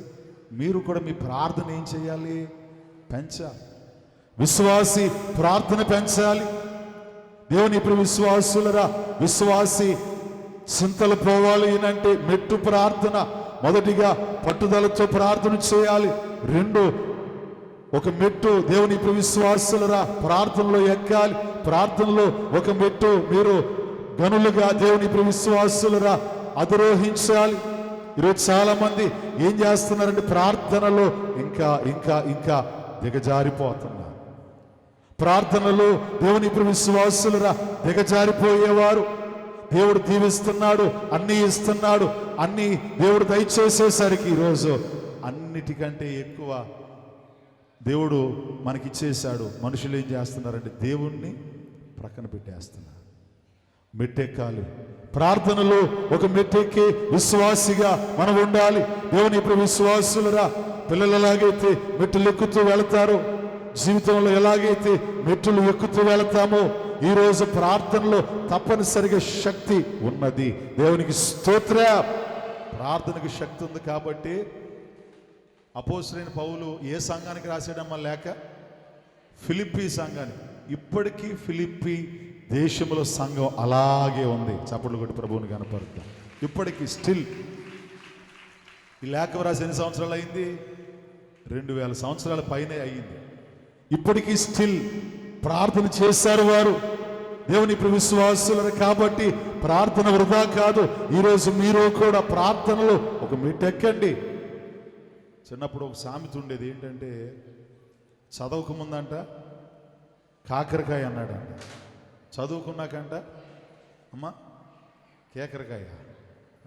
మీరు కూడా మీ ప్రార్థన ఏం చేయాలి? పెంచాలి. విశ్వాసి ప్రార్థన పెంచాలి. దేవుని ఇప్పుడు విశ్వాసులరా, విశ్వాసి చింతలు పోవాలి అంటే మెట్టు ప్రార్థన. మొదటిగా పట్టుదలతో ప్రార్థన చేయాలి. రెండు, ఒక మెట్టు దేవుని ఇప్పుడు విశ్వాసులరా ప్రార్థనలో ఎక్కాలి. ప్రార్థనలో ఒక మెట్టు మీరు గనులుగా దేవుని ఇప్పుడు విశ్వాసులరా అధిరోహించాలి. ఈరోజు చాలా మంది ఏం చేస్తున్నారంటే ప్రార్థనలో ఇంకా ఇంకా ఇంకా దిగజారిపోతున్నారు. ప్రార్థనలో దేవుని ఇప్పుడు విశ్వాసులరా దిగజారిపోయేవారు. దేవుడు దీవిస్తున్నాడు, అన్నీ ఇస్తున్నాడు, అన్నీ దేవుడు దయచేసేసరికి ఈరోజు అన్నిటికంటే ఎక్కువ దేవుడు మనకిచ్చేశాడు. మనుషులు ఏం చేస్తున్నారంటే దేవుణ్ణి ప్రక్కన పెట్టేస్తున్నారు. మెట్టెక్కాలి. ప్రార్థనలో ఒక మెట్టెక్కి విశ్వాసిగా మనం ఉండాలి. దేవుని ఇప్పుడు విశ్వాసులరా పిల్లలు ఎలాగైతే మెట్టులు ఎక్కుతూ వెళతారో, జీవితంలో ఎలాగైతే మెట్టులు ఎక్కుతూ వెళతామో ఈరోజు ప్రార్థనలో తప్పనిసరిగా శక్తి ఉన్నది. దేవునికి స్తోత్రం. ప్రార్థనకు శక్తి ఉంది కాబట్టి అపోస్తలుడైన పౌలు ఏ సంఘానికి రాసాడమ్మా లేక? ఫిలిప్పీ సంఘానికి. ఇప్పటికీ ఫిలిప్పీ దేశంలో సంఘం అలాగే ఉంది. చప్పట్లు కొట్టి ప్రభువుని కనపడతాం. ఇప్పటికీ స్టిల్ ఈ లేఖ రాసి ఎన్ని సంవత్సరాలు అయింది? 2000 సంవత్సరాల పైనే అయింది. ఇప్పటికీ స్టిల్ ప్రార్థన చేశారు వారు. దేవుని ఇప్పుడు విశ్వాసులు కాబట్టి ప్రార్థన వృధా కాదు. ఈరోజు మీరు కూడా ప్రార్థనలో ఒక మెట్టెక్కండి. చిన్నప్పుడు ఒక సామెత ఉండేది ఏంటంటే, చదవక ముందంట కాకరకాయ అన్నాడంట, చదువుకున్నాకంట అమ్మా కేకరకాయ.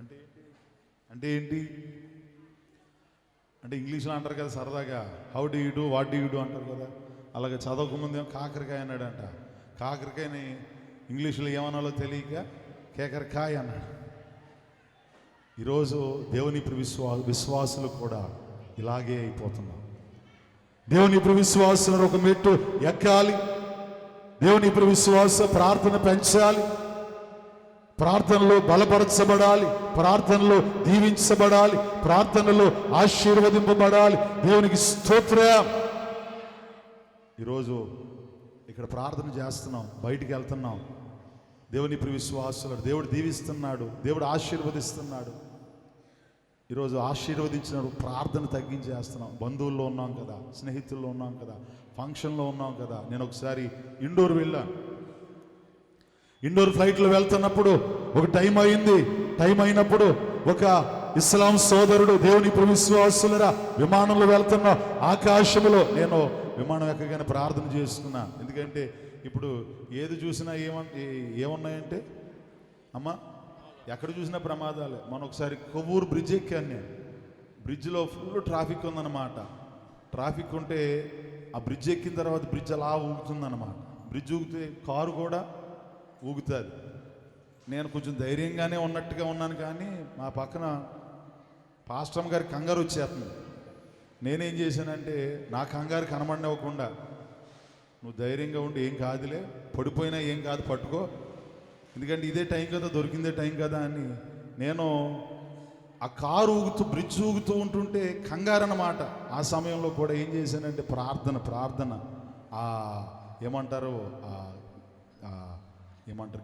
అంటే ఏంటి? అంటే ఏంటి అంటే ఇంగ్లీష్లో అంటారు కదా సరదాగా, how do you do, what do you do అంటారు కదా. అలాగే చదవక ముందేమో కాకరకాయ అన్నాడంట. కాకరకాయని ఇంగ్లీష్లో ఏమనాలో తెలియక కేకరకాయ అన్నాడు. ఈరోజు దేవుని ఇప్పుడు విశ్వాసులు కూడా ఇలాగే అయిపోతున్నాం. దేవుని ఇప్పుడు విశ్వాసులు ఒక మెట్టు ఎక్కాలి. దేవుని ఇప్పుడు విశ్వాస ప్రార్థన పెంచాలి. ప్రార్థనలో బలపరచబడాలి. ప్రార్థనలో దీవించబడాలి. ప్రార్థనలో ఆశీర్వదింపబడాలి. దేవునికి స్తోత్రం. ఈరోజు ఇక్కడ ప్రార్థన చేస్తున్నాం, బయటికి వెళ్తున్నాం. దేవుని ఇప్పుడు విశ్వాసులు దేవుడు దీవిస్తున్నాడు, దేవుడు ఆశీర్వదిస్తున్నాడు. ఈరోజు ఆశీర్వదించినప్పుడు ప్రార్థన తగ్గించేస్తున్నాం. బంధువుల్లో ఉన్నాం కదా, స్నేహితుల్లో ఉన్నాం కదా, ఫంక్షన్లో ఉన్నాం కదా. నేను ఒకసారి ఇండోర్ వెళ్ళాను. ఇండోర్ ఫ్లైట్లో వెళ్తున్నప్పుడు ఒక టైం అయింది. టైం అయినప్పుడు ఒక ఇస్లాం సోదరుడు దేవుని ఇప్పుడు విశ్వాసులరా విమానంలో వెళ్తున్న ఆకాశంలో నేను విమానం ఎక్కగానే ప్రార్థన చేసుకున్నా. ఎందుకంటే ఇప్పుడు ఏది చూసినా ఏమున్నాయంటే అమ్మ ఎక్కడ చూసినా ప్రమాదాలే. మనం ఒకసారి కొవ్వూరు బ్రిడ్జ్ ఎక్కాను నేను. బ్రిడ్జ్లో ఫుల్ ట్రాఫిక్ ఉందన్నమాట. ట్రాఫిక్ ఉంటే ఆ బ్రిడ్జ్ ఎక్కిన తర్వాత బ్రిడ్జ్ అలా ఊగుతుందన్నమాట. బ్రిడ్జ్ ఊగితే కారు కూడా ఊగుతుంది. నేను కొంచెం ధైర్యంగానే ఉన్నట్టుగా ఉన్నాను, కానీ మా పక్కన పాస్టర్ గారి కంగారు వచ్చేస్తుంది. నేనేం చేశానంటే నా కంగారు కనబడివ్వకుండా, నువ్వు ధైర్యంగా ఉండి ఏం కాదులే, పడిపోయినా ఏం కాదు, పట్టుకో, ఎందుకంటే ఇదే టైం కదా, దొరికిందే టైం కదా అని నేను ఆ కారు ఊగుతూ బ్రిడ్జ్ ఊగుతూ ఉంటుంటే కంగారు అన్నమాట. ఆ సమయంలో కూడా ఏం చేశానంటే ప్రార్థన ఏమంటారు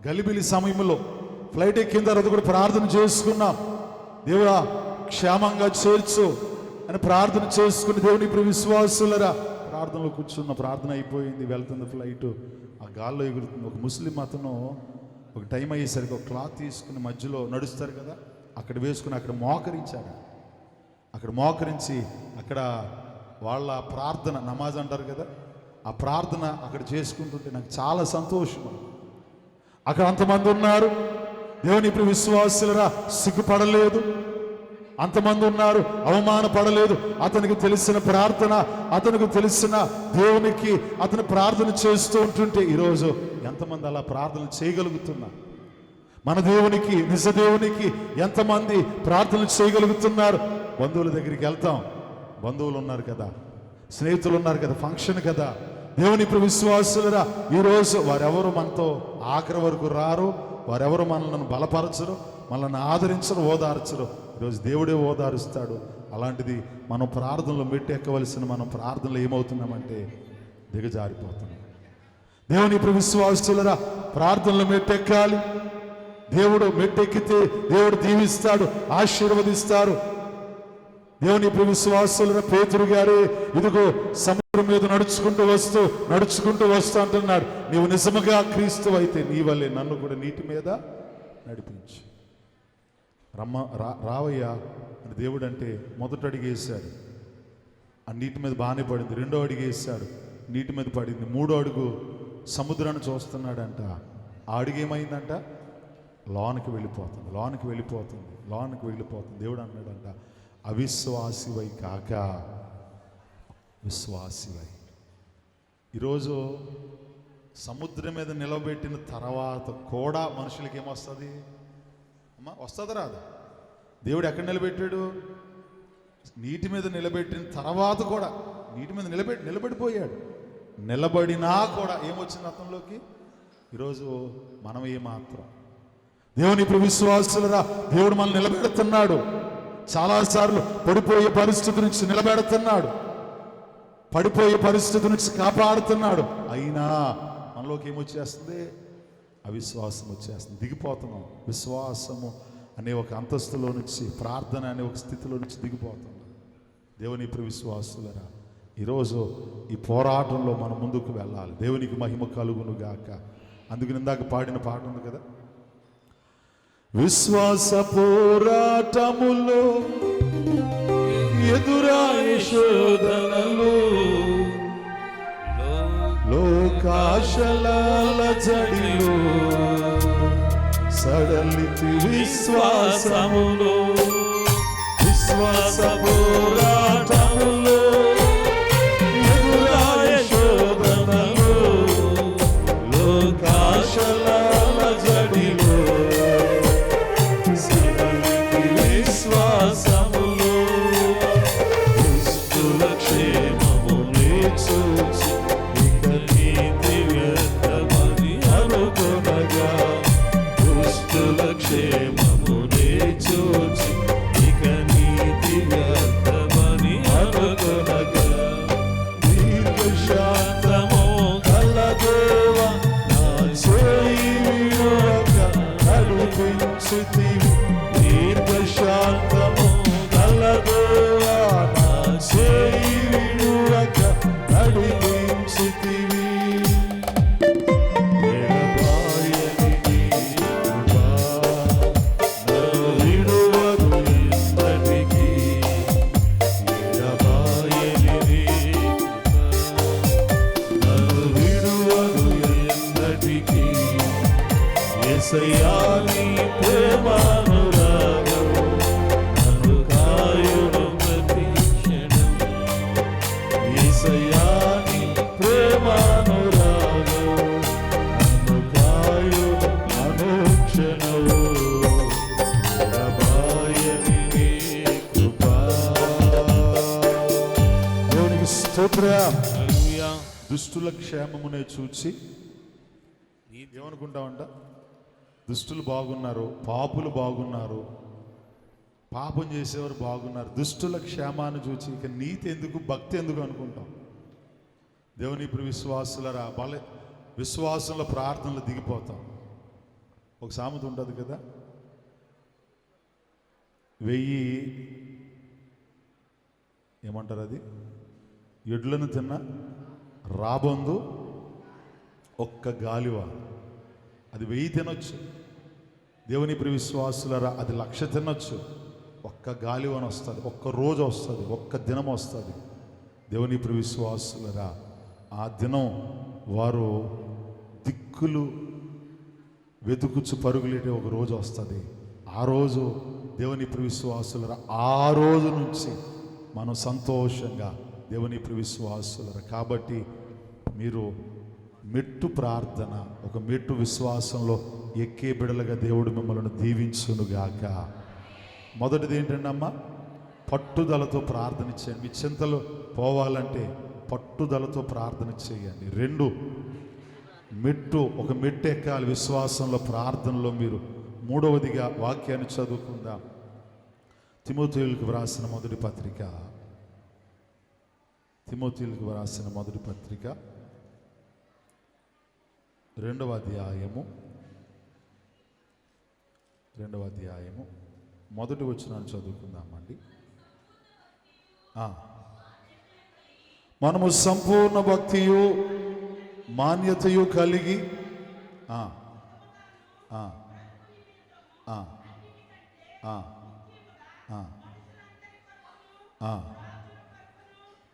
గలిబిలి సమయంలో ఫ్లైట్ ఎక్కిన తర్వాత కూడా ప్రార్థన చేసుకున్నాం. దేవుడా క్షేమంగా చేర్చు అని ప్రార్థన చేసుకుని దేవుని ఇప్పుడు విశ్వాసులరా ప్రార్థనలో కూర్చున్న. ప్రార్థన అయిపోయింది, వెళ్తుంది ఫ్లైట్, ఆ గాల్లో ఎగురుతుంది. ఒక ముస్లిం అతను ఒక టైం అయ్యేసరికి ఒక క్లాత్ తీసుకుని మధ్యలో నడుస్తారు కదా, అక్కడ వేసుకుని అక్కడ మోకరించాడు. అక్కడ మోకరించి అక్కడ వాళ్ళ ప్రార్థన నమాజ్ అంటారు కదా, ఆ ప్రార్థన అక్కడ చేసుకుంటుంటే నాకు చాలా సంతోషం. అక్కడ అంతమంది ఉన్నారు. దేవుని ఇప్పుడు విశ్వాసులరా సిగ్గుపడలేదు. అంతమంది ఉన్నారు, అవమానపడలేదు. అతనికి తెలిసిన ప్రార్థన, అతనికి తెలిసిన దేవునికి అతను ప్రార్థన చేస్తూ ఉంటుంటే ఈరోజు ఎంతమంది అలా ప్రార్థన చేయగలుగుతున్నారు? మన దేవునికి, నిజ దేవునికి ఎంతమంది ప్రార్థన చేయగలుగుతున్నారు? బంధువుల దగ్గరికి వెళ్తాం, బంధువులు ఉన్నారు కదా, స్నేహితులు ఉన్నారు కదా, ఫంక్షన్ కదా. దేవుని ఇప్పుడు విశ్వాసులరా ఈరోజు వారెవరు మనతో ఆఖరి వరకు రారు. వారెవరు మనతో సహవాసం చేయరు. ఎందుకంటే దేవుని ఇప్పుడు విశ్వాసులరా ప్రార్థన చేస్తున్నాం. దేవుని ఇప్పుడు విశ్వాసులరా ఈరోజు వారెవరు మనతో ఆఖరి వరకు రారు. వారెవరు మనతో సహవాసం చేయరు. ఎందుకంటే దేవుని ఇప్పుడు విశ్వాసులరా ఈరోజు వారెవరు మనతో వారెవరు మనల్ని బలపరచరు, మనల్ని ఆదరించరు, ఓదార్చరు. ఈరోజు దేవుడే ఓదారుస్తాడు. అలాంటిది మనం ప్రార్థనలో మెట్టు ఎక్కవలసిన మనం ప్రార్థనలో ఏమవుతున్నామంటే దిగజారిపోతున్నాం. దేవుని ఇప్పుడు విశ్వాసులరా, ప్రార్థనలో మెట్టెక్కాలి. దేవుడు మెట్టెక్కితే దేవుడు దీవిస్తాడు, ఆశీర్వదిస్తారు. దేవుని ఇప్పుడు విశ్వాసులరా, పేతురు గారే ఇదిగో సముద్రం మీద నడుచుకుంటూ వస్తూ అంటున్నాడు, నీవు నిజముగా క్రీస్తు అయితే నీ వల్లే నన్ను కూడా నీటి మీద నడిపించు. రావయ్యా అని దేవుడు అంటే మొదట అడిగేశాడు, ఆ నీటి మీద బాగానే పడింది. రెండో అడుగు వేసాడు, నీటి మీద పడింది. మూడో అడుగు సముద్రాన్ని చూస్తున్నాడంట. ఆ అడుగు ఏమైందంట? లోనికి వెళ్ళిపోతుంది. దేవుడు అన్నాడంట, అవిశ్వాసివై కాక విశ్వాసివై. ఈరోజు సముద్రం మీద నిలబెట్టిన తర్వాత కూడా మనుషులకి ఏమొస్తుంది అమ్మా? వస్తుంది రాదు? దేవుడు ఎక్కడ నిలబెట్టాడు? నీటి మీద నిలబెట్టిన తర్వాత కూడా నీటి మీద నిలబడిపోయాడు. నిలబడినా కూడా ఏమొచ్చింది అతనిలోకి? ఈరోజు మనం ఏమాత్రం దేవుని ఇప్పుడు విశ్వాసులరా, దేవుడు మనల్ని నిలబెడుతున్నాడు. చాలాసార్లు పడిపోయే పరిస్థితి నుంచి నిలబెడుతున్నాడు, పడిపోయే పరిస్థితి నుంచి కాపాడుతున్నాడు. అయినా మనలోకి ఏమొచ్చేస్తుంది? అవిశ్వాసం వచ్చేస్తుంది. దిగిపోతున్నాం. విశ్వాసము అనే ఒక అంతస్తులో నుంచి, ప్రార్థన అనే ఒక స్థితిలో నుంచి దిగిపోతున్నాం. దేవుని ఇప్పుడు విశ్వాసులరా, ఈరోజు ఈ పోరాటంలో మనం ముందుకు వెళ్ళాలి. దేవునికి మహిమ కలుగును గాక. అందుకని ఇందాక పాడిన పాట ఉంది కదా, విశ్వాస పోరాటములో ఎదురాయ శోధనలు, లోకాశల జడిలో సడలితి విశ్వాసములో. విశ్వాస పోరాటములో ఎదురాయ శోధనలు, లోకాశల జడిలో సడలితి విశ్వాసములో. దుష్టుల క్షేమమునే చూచి ఇక నీతి వ్యర్థమని అనుకొనగా, దుష్టుల క్షేమమునే చూచి ఇక నీతి వ్యర్థమని అనుకొనగా, దీర్ఘశాంతము గల దేవా నా చేయి విడువక నడిపించితివి. దీర్ఘశాంతము గల దేవా నా చేయి విడువక నడిపించితివి. ఎడబాయని నీ కృప నన్ను విడువదు ఎన్నటికీ. ఎడబాయని నీ కృప నన్ను విడువదు ఎన్నటికీ. యేసయ్యా నీ ప్రేమానురాగం నన్ను కాయును ప్రతి క్షణం. యేసయ్యా నీ ప్రేమానురాగం నన్ను కాయును అనుక్షణం. ఎడబాయని నీ కృప. దేవునికి స్తోత్రం. దుష్టుల క్షేమమునే చూచి ఏమనుకుంటామంట? దుష్టులు బాగున్నారు, పాపులు బాగున్నారు, పాపం చేసేవారు బాగున్నారు. దుష్టుల క్షేమాన్ని చూచి ఇక నీతి ఎందుకు, భక్తి ఎందుకు అనుకుంటాం. దేవుని ఇప్పుడు విశ్వాసులరా, విశ్వాసంలో ప్రార్థనలు దిగిపోతాం. ఒక సామెత ఉంటుంది కదా, 1000 ఏమంటారు అది, ఎడ్లను తిన్న రాబందు ఒక్క గాలివా. అది 1000 తినొచ్చు. దేవుని ఇప్పుడు విశ్వాసులరా, అది 1,00,000 తినొచ్చు. ఒక్క గాలివని వస్తుంది, ఒక్క రోజు వస్తుంది, ఒక్క దినం వస్తుంది. దేవుని ఇప్పుడు విశ్వాసులరా, ఆ దినం వారు దిక్కులు వెతుకుచ్చు పరుగులేటే ఒక రోజు వస్తుంది. ఆ రోజు దేవుని ఇప్పుడు విశ్వాసులరా, ఆ రోజు నుంచి మనం సంతోషంగా దేవుని ఇప్పుడు విశ్వాసులరా. కాబట్టి మీరు మెట్టు ప్రార్థన, ఒక మెట్టు విశ్వాసంలో ఎక్కే బిడలుగా దేవుడు మిమ్మల్ని దీవించునుగాక. మొదటిది ఏంటంటే అమ్మ, పట్టుదలతో ప్రార్థన చేయండి. మీ చింతలు పోవాలంటే పట్టుదలతో ప్రార్థన చేయండి. 2, ఒక మెట్టు ఎక్కాలి విశ్వాసంలో, ప్రార్థనలో. మీరు మూడవదిగా వాక్యాన్ని చదువుకుందాం. తిమోతేయులకు వ్రాసిన మొదటి పత్రిక, తిమోతేయులకు వ్రాసిన మొదటి పత్రిక 2వ అధ్యాయము 1వ వచనాన్ని చదువుకుందామండి. మనము సంపూర్ణ భక్తియు మాన్యతయు కలిగి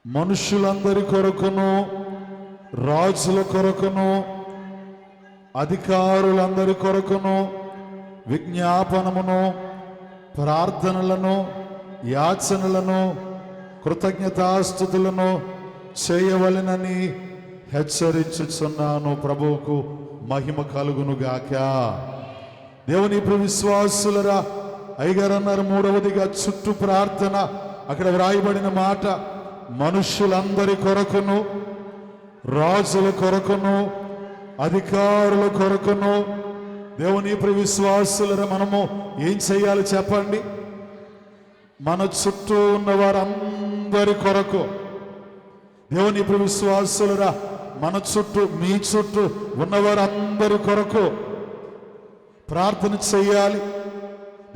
మనుషులందరి కొరకును, రాజుల కొరకును, అధికారులందరి కొరకును విజ్ఞాపనమును, ప్రార్థనలను, యాచనలను, కృతజ్ఞతాస్తుతులను చేయవలెనని హెచ్చరించుచున్నాను. ప్రభువుకు మహిమ కలుగునుగాక. దేవుని విశ్వాసులరా, అయ్యగారు అన్నారు మూడవదిగా చుట్టూ ప్రార్థన. అక్కడ వ్రాయబడిన మాట, మనుషులందరి కొరకును, రాజుల కొరకును, అధికారుల కొరకును. దేవుని విశ్వాసులరా, మనము ఏం చేయాలి చెప్పండి? మన చుట్టూ ఉన్న వారందరి కొరకు. దేవుని విశ్వాసులరా, మన చుట్టూ, మీ చుట్టూ ఉన్నవారందరి కొరకు ప్రార్థన చేయాలి.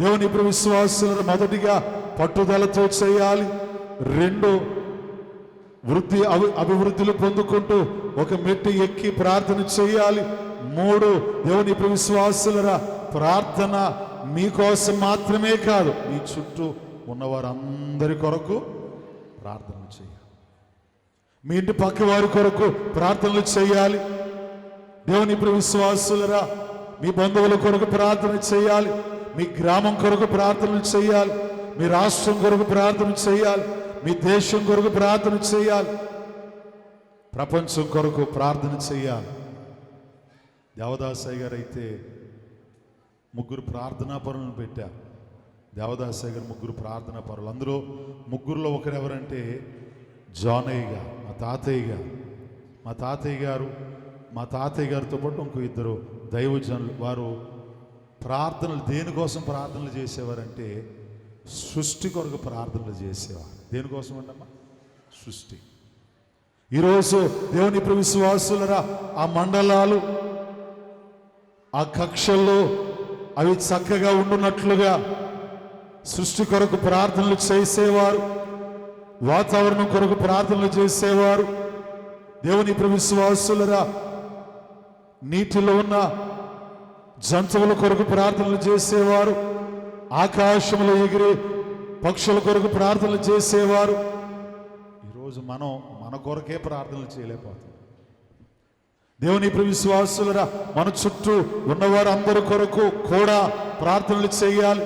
దేవుని విశ్వాసులరా, మొదటిగా పట్టుదలతో చేయాలి. 2 అభివృద్ధిలు పొందుకుంటూ ఒక మెట్టు ఎక్కి ప్రార్థన చేయాలి. 3 దేవుని విశ్వాసులరా, ప్రార్థన మీకోసం మాత్రమే కాదు, మీ చుట్టూ ఉన్నవారందరి కొరకు ప్రార్థనలు చేయాలి. మీ ఇంటి పక్క వారి కొరకు ప్రార్థనలు చేయాలి. దేవుని విశ్వాసులరా, మీ బంధువుల కొరకు ప్రార్థన చేయాలి. మీ గ్రామం కొరకు ప్రార్థనలు చేయాలి. మీ రాష్ట్రం కొరకు ప్రార్థన చేయాలి. మీ దేశం కొరకు ప్రార్థన చేయాలి. ప్రపంచం కొరకు ప్రార్థన చేయాలి. దేవదాసయ్య గారు అయితే 3 ప్రార్థనా పరులను పెట్టారు. దేవదాసయ్య గారు 3 ప్రార్థనా పరులు. అందులో 3లో ఒకరు ఎవరంటే జానయ్య గారు, మా తాతయ్య గారితో పాటు ఇంకో 2 దైవజనులు. వారు ప్రార్థనలు దేనికోసం ప్రార్థనలు చేసేవారంటే సృష్టి కొరకు ప్రార్థనలు చేసేవారు. దేనికోసం అంటమ్మా? సృష్టి. ఈరోజు దేవుని విశ్వాసులరా, ఆ మండలాలు, ఆ కక్షల్లో అవి చక్కగా ఉండునట్లుగా సృష్టి కొరకు ప్రార్థనలు చేసేవారు. వాతావరణం కొరకు ప్రార్థనలు చేసేవారు. దేవుని విశ్వాసులరా, నీటిలో ఉన్న జంతువుల కొరకు ప్రార్థనలు చేసేవారు. ఆకాశంలో ఎగిరే పక్షుల కొరకు ప్రార్థనలు చేసేవారు. ఈరోజు మనం మన కొరకే ప్రార్థనలు చేయలేకపోతున్నాం. దేవుని విశ్వాసులరా, మన చుట్టూ ఉన్నవారు అందరి కొరకు కూడా ప్రార్థనలు చేయాలి.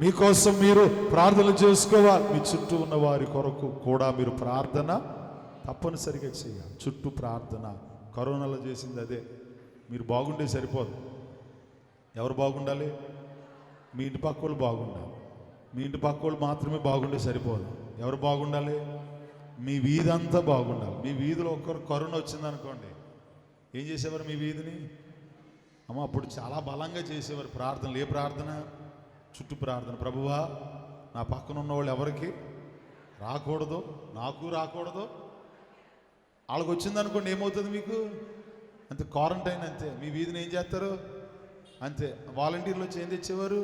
మీకోసం మీరు ప్రార్థనలు చేసుకోవాలి. మీ చుట్టూ ఉన్న వారి కొరకు కూడా మీరు ప్రార్థన తప్పనిసరిగా చేయాలి. చుట్టూ ప్రార్థన. కరోనాలో చేసింది అదే. మీరు బాగుండే సరిపోదు. ఎవరు బాగుండాలి? మీ ఇంటి పక్క వాళ్ళు బాగుండాలి. మీ ఇంటి పక్క వాళ్ళు మాత్రమే బాగుండే సరిపోదు. ఎవరు బాగుండాలి? మీ వీధి అంతా బాగుండాలి. మీ వీధిలో ఒక్కరు కరోనా వచ్చిందనుకోండి, ఏం చేసేవారు మీ వీధిని? అప్పుడు చాలా బలంగా చేసేవారు ప్రార్థనలు. ఏ ప్రార్థన? చుట్టూ ప్రార్థన. ప్రభువా, నా పక్కన ఉన్న వాళ్ళు ఎవరికి రాకూడదు, నాకు రాకూడదు. వాళ్ళకి వచ్చిందనుకోండి, ఏమవుతుంది మీకు? అంతే, క్వారంటైన్. అంతే. మీ వీధిని ఏం చేస్తారు? అంతే. వాలంటీర్లు వచ్చి ఏం తెచ్చేవారు?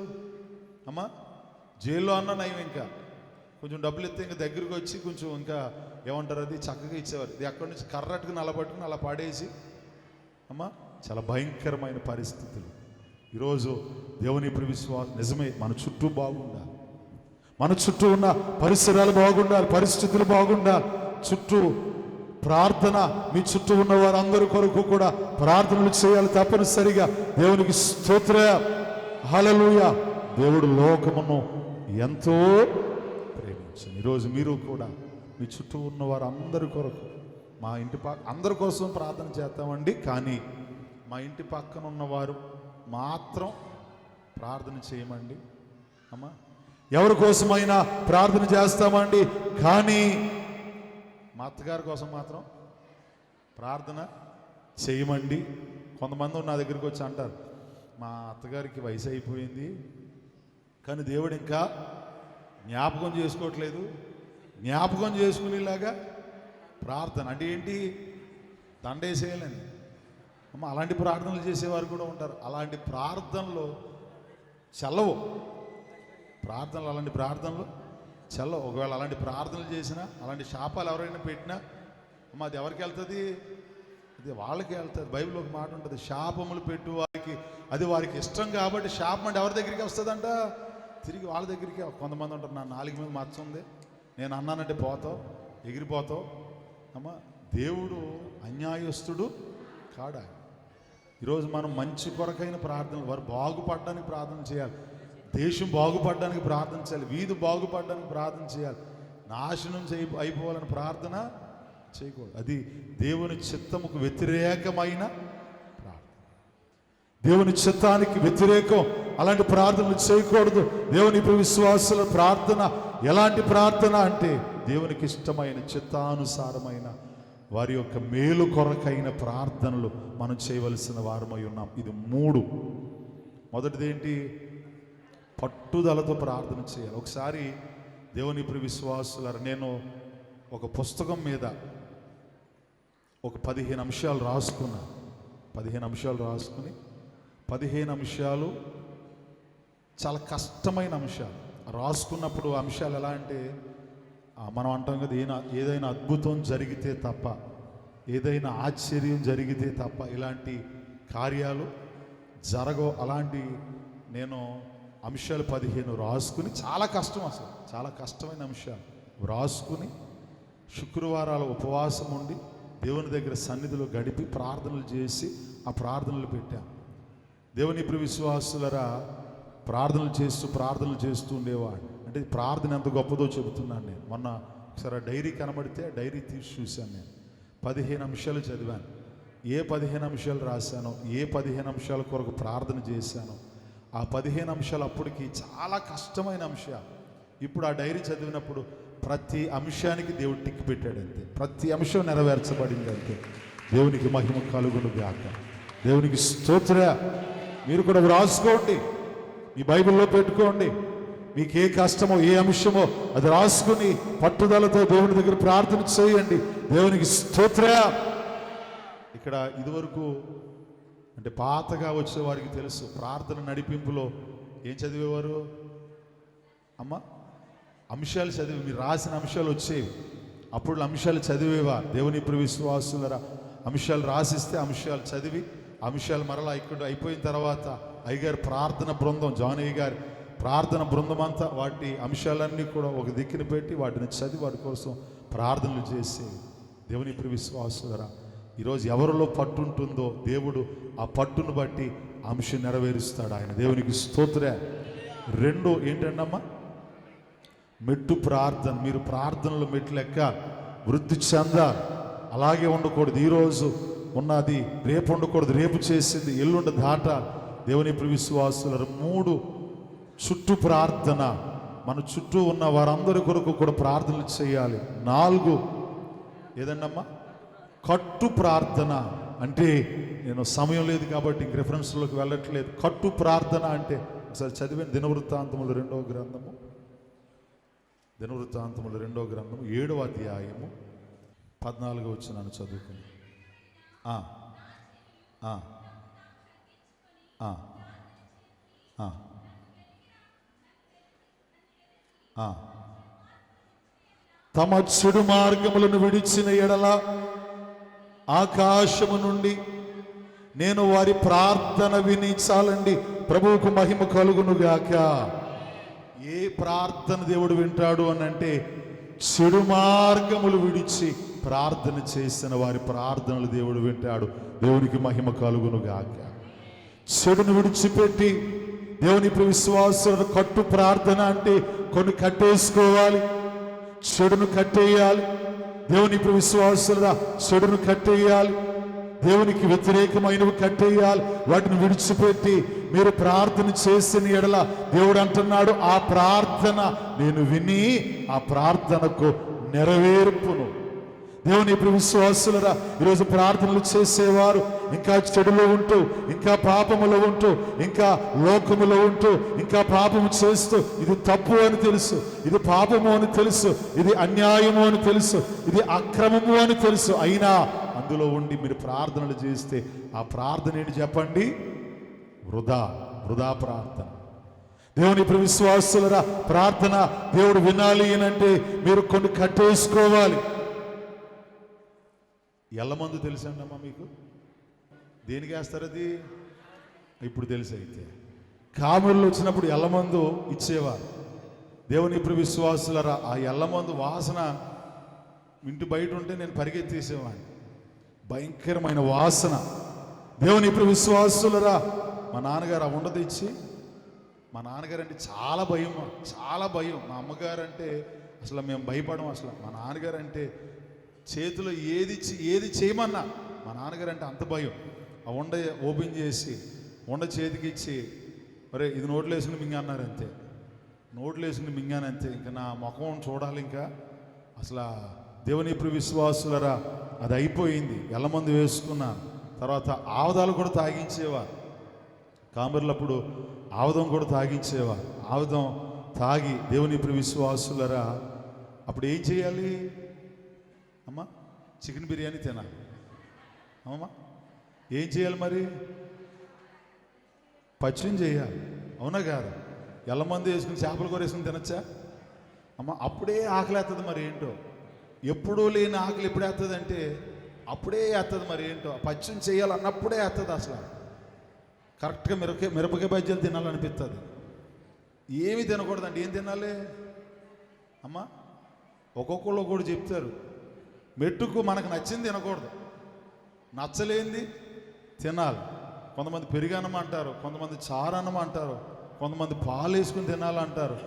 జైల్లో అన్నా నయం, ఇంకా కొంచెం డబ్బులు ఇస్తే ఇంకా దగ్గరికి వచ్చి కొంచెం ఇంకా ఏమంటారు, అది చక్కగా ఇచ్చేవారు. ఇది అక్కడి నుంచి కర్రట్టుకు నలబట్టుకుని అలా పాడేసి చాలా భయంకరమైన పరిస్థితులు. ఈరోజు దేవుని విశ్వాసం నిజమే. మన చుట్టూ బాగుండాలి. మన చుట్టూ ఉన్న పరిసరాలు బాగుండాలి, పరిస్థితులు బాగుండాలి. చుట్టూ ప్రార్థన. మీ చుట్టూ ఉన్న వారందరి కొరకు కూడా ప్రార్థనలు చేయాలి తప్పనిసరిగా. దేవునికి స్తోత్రం, హల్లెలూయా. దేవుడు లోకమును ఎంతో ప్రేమించాడు. ఈరోజు మీరు కూడా మీ చుట్టూ ఉన్న వారందరి కొరకు, మా ఇంటి అందరి కోసం ప్రార్థన చేస్తామండి, కానీ మా ఇంటి పక్కన ఉన్నవారు మాత్రం ప్రార్థన చేయమండి. ఎవరి కోసమైనా ప్రార్థన చేస్తామండి, కానీ మా అత్తగారి కోసం మాత్రం ప్రార్థన చేయమండి. కొంతమంది నా దగ్గరికి వచ్చి అంటారు, మా అత్తగారికి వయసు అయిపోయింది కానీ దేవుడు ఇంకా జ్ఞాపకం చేసుకోవట్లేదు. జ్ఞాపకం చేసుకునేలాగా ప్రార్థన అంటే ఏంటి? దండేసేయాలని. అమ్మ, అలాంటి ప్రార్థనలు చేసేవారు కూడా ఉంటారు. అలాంటి ప్రార్థనలు చల్లవు. అలాంటి ప్రార్థనలు చల్లవు. ఒకవేళ అలాంటి ప్రార్థనలు చేసినా, అలాంటి శాపాలు ఎవరైనా పెట్టినా, అమ్మ అది ఎవరికి వెళ్తుంది? అది వాళ్ళకి వెళ్తుంది. బైబిల్లో ఒక మాట ఉంటుంది, శాపములు పెట్టు వారికి అది వారికి ఇష్టం కాబట్టి శాపం అంటే ఎవరి దగ్గరికి వస్తుందంట? తిరిగి వాళ్ళ దగ్గరికి. కొంతమంది ఉంటారు, నా నాలుగు మీద మచ్చ ఉంది, నేను అన్నానంటే పోతావు, ఎగిరిపోతావు. అమ్మ, దేవుడు అన్యాయస్తుడు కాడా? ఈరోజు మనం మంచి కొరకైన ప్రార్థనలు, వారు బాగుపడడానికి ప్రార్థన చేయాలి, దేశం బాగుపడడానికి ప్రార్థన చేయాలి, వీధి బాగుపడడానికి ప్రార్థన చేయాలి. నాశనం అయిపోవాలని ప్రార్థన చేయకూడదు. అది దేవుని చిత్తముకు వ్యతిరేకమైన ప్రార్థన, దేవుని చిత్తానికి వ్యతిరేకం. అలాంటి ప్రార్థనలు చేయకూడదు. దేవుని విశ్వాసుల ప్రార్థన ఎలాంటి ప్రార్థన అంటే దేవునికి ఇష్టమైన చిత్తానుసారమైన వారి యొక్క మేలు కొరకైన ప్రార్థనలు మనం చేయవలసిన వారమై ఉన్నాం. ఇది 3. మొదటిది ఏంటి? పట్టుదలతో ప్రార్థన చేయాలి. ఒకసారి దేవుని విశ్వాసులారా, నేను ఒక పుస్తకం మీద ఒక 15 అంశాలు రాసుకున్నా. 15 అంశాలు రాసుకుని 15 అంశాలు చాలా కష్టమైన అంశాలు రాసుకున్నప్పుడు. అంశాలు ఎలా అంటే, మనం అంటాం కదా, ఏదైనా అద్భుతం జరిగితే తప్ప, ఏదైనా ఆశ్చర్యం జరిగితే తప్ప ఇలాంటి కార్యాలు జరగవు. అలాంటి నేను అంశాలు 15 రాసుకుని, చాలా కష్టం, అసలు చాలా కష్టమైన అంశాలు రాసుకుని శుక్రవారాలు ఉపవాసం ఉండి దేవుని దగ్గర సన్నిధిలో గడిపి ప్రార్థనలు చేసి ఆ ప్రార్థనలు పెట్టాను. దేవుని విశ్వాసులరా, ప్రార్థనలు చేస్తూ ఉండేవాడు. అంటే ప్రార్థన ఎంత గొప్పదో చెబుతున్నాను నేను. మొన్న ఒకసారి డైరీ కనబడితే డైరీ తీసి చూశాను. నేను 15 అంశాలు చదివాను. ఏ 15 అంశాలు రాశానో, ఏ 15 అంశాల కొరకు ప్రార్థన చేశానో, ఆ 15 అంశాలు అప్పటికి చాలా కష్టమైన అంశాలు. ఇప్పుడు ఆ డైరీ చదివినప్పుడు ప్రతి అంశానికి దేవుడు టిక్ పెట్టాడు అంతే. ప్రతి అంశం నెరవేర్చబడింది అంతే. దేవునికి మహిమ కలుగును గాక. దేవునికి స్తోత్ర. మీరు కూడా రాసుకోండి, మీ బైబిల్లో పెట్టుకోండి. మీకు ఏ కష్టమో, ఏ అంశమో అది రాసుకుని పట్టుదలతో దేవుని దగ్గర ప్రార్థన చేయండి. దేవునికి స్తోత్ర. ఇక్కడ ఇదివరకు అంటే పాతగా వచ్చే వారికి తెలుసు, ప్రార్థన నడిపింపులో ఏం చదివేవారు? అమ్మ, అంశాలు చదివి, మీరు రాసిన అంశాలు వచ్చేవి. అప్పుడు అంశాలు చదివేవా? దేవుని విశ్వాసులరా, అంశాలు రాసిస్తే అంశాలు చదివి, అంశాలు మరలా ఇక్కడ అయిపోయిన తర్వాత అయ్యగారి ప్రార్థన బృందం, జానయ్య గారి ప్రార్థన బృందం అంతా వాటి అంశాలన్నీ కూడా ఒక దిక్కున పెట్టి వాటిని చదివి వాటి కోసం ప్రార్థనలు చేసేవి. దేవుని విశ్వాసులరా, ఈరోజు ఎవరిలో పట్టు ఉంటుందో దేవుడు ఆ పట్టును బట్టి అంశం నెరవేరుస్తాడు ఆయన. దేవునికి స్తోత్ర. 2 ఏంటండమ్మా? మెట్టు ప్రార్థన. మీరు ప్రార్థనలు మెట్లు ఎక్క వృద్ధి చెందాలి. అలాగే ఉండకూడదు. ఈరోజు ఉన్నది రేపు ఉండకూడదు, రేపు చేసింది ఎల్లుండి దాటాలి. దేవుని విశ్వాసులు 3 చుట్టూ ప్రార్థన, మన చుట్టూ ఉన్న వారందరి కొరకు కూడా ప్రార్థనలు చేయాలి. 4 ఏదండమ్మా? కట్టు ప్రార్థన. అంటే నేను సమయం లేదు కాబట్టి ఇంక రెఫరెన్స్లోకి వెళ్ళట్లేదు. కట్టు ప్రార్థన అంటే ఒకసారి చదివాను. దినవృత్తాంతములు 2వ గ్రంథము, దినవృత్తాంతములు 2వ గ్రంథము 7వ అధ్యాయము 14వ వచనాన్ని చదువుకుని. తమ చెడు మార్గములను విడిచిన ఎడల ఆకాశము నుండి నేను వారి ప్రార్థన విని, చాలండి, ప్రభువుకు మహిమ కలుగునుగాక. ఏ ప్రార్థన దేవుడు వింటాడు అని అంటే, చెడు మార్గములు విడిచి ప్రార్థన చేసిన వారి ప్రార్థనలు దేవుడు వింటాడు. దేవునికి మహిమ కలుగునుగాక. చెడును విడిచిపెట్టి దేవుని విశ్వాసులను కట్టు ప్రార్థన అంటే కొన్ని కట్టేసుకోవాలి, చెడును కట్టేయాలి. దేవుని విశ్వాసుల చెడును కట్టేయాలి, దేవునికి వ్యతిరేకమైనవి కట్టేయాలి. వాటిని విడిచిపెట్టి మీరు ప్రార్థన చేసిన ఎడల దేవుడు అంటున్నాడు, ఆ ప్రార్థన నేను విని ఆ ప్రార్థనకు నెరవేర్పును. దేవుని ఇప్పుడు విశ్వాసులరా, ఈరోజు ప్రార్థనలు చేసేవారు ఇంకా చెడులో ఉంటూ, ఇంకా పాపములో ఉంటూ, ఇంకా లోకములో ఉంటూ, ఇంకా పాపము చేస్తూ, ఇది తప్పు అని తెలుసు, ఇది పాపము అని తెలుసు, ఇది అన్యాయము అని తెలుసు, ఇది అక్రమము అని తెలుసు, అయినా అందులో ఉండి మీరు ప్రార్థనలు చేస్తే ఆ ప్రార్థన ఏంటి చెప్పండి? వృధా ప్రార్థన. దేవుని ఇప్పుడు విశ్వాసులరా, ప్రార్థన దేవుడు వినాలి అంటే మీరు కొన్ని కట్టేసుకోవాలి. ఎల్లమందు తెలుసండి అమ్మా మీకు? దేనికి వేస్తారు అది? ఇప్పుడు తెలుసు. అయితే కామెర్లు వచ్చినప్పుడు ఎల్లమందు ఇచ్చేవారు. దేవుని ఇప్పుడు విశ్వాసులరా, ఆ ఎల్లమందు వాసన ఇంటి బయట ఉంటే నేను పరిగెత్తేసేవాడిని, భయంకరమైన వాసన. దేవుని ఇప్పుడు విశ్వాసులరా, మా నాన్నగారు ఆ ఉండ తెచ్చి, మా నాన్నగారు అంటే చాలా భయం, చాలా భయం. మా అమ్మగారు అంటే అసలు మేము భయపడం. అసలు మా నాన్నగారు అంటే చేతిలో ఏది చేయమన్నా మా నాన్నగారు అంటే అంత భయం. ఆ ఉండ ఓపెన్ చేసి ఉండ చేతికి ఇచ్చి, మరే ఇది నోట్లో వేసుకుని మింగాన్నారు అంతే, నోట్లో వేసుకుని మింగానంతే. ఇంకా నా ముఖం చూడాలి. ఇంకా అసలు దేవుని ఇప్పుడు విశ్వాసులరా, అది అయిపోయింది. ఎల్లమందు వేసుకున్నాను. తర్వాత ఆవదాలు కూడా తాగించేవారు. కామెర్లప్పుడు ఆవదం కూడా తాగించేవారు. ఆవదం తాగి దేవుని ఇప్పుడు విశ్వాసులరా, అప్పుడు ఏం చేయాలి అమ్మా? చికెన్ బిర్యానీ తినాలి. అమ్మా ఏం చేయాలి మరి? పచ్చం చేయాలి. అవునా కాదు? ఎల్లమంది వేసుకుని చేపల కూర వేసుకుని తినచ్చా అమ్మ? అప్పుడే ఆకలి వేస్తుంది. మరి ఏంటో, ఎప్పుడూ లేని ఆకలి ఎప్పుడు వేస్తుంది అంటే అప్పుడే వేస్తుంది. మరి ఏంటో, పచ్చం చేయాలన్నప్పుడే వేస్తుంది. అసలు కరెక్ట్గా మిరపకాయ బజ్జీలు తినాలనిపిస్తుంది. ఏమి తినకూడదండి. ఏం తినాలి అమ్మ? ఒక్కొక్కళ్ళు కూడా చెప్తారు, మెట్టుకు మనకు నచ్చింది తినకూడదు, నచ్చలేంది తినాలి. కొంతమంది పెరుగన్నం అంటారు, కొంతమంది చారన్నం అంటారు, కొంతమంది పాలు వేసుకుని తినాలంటారు.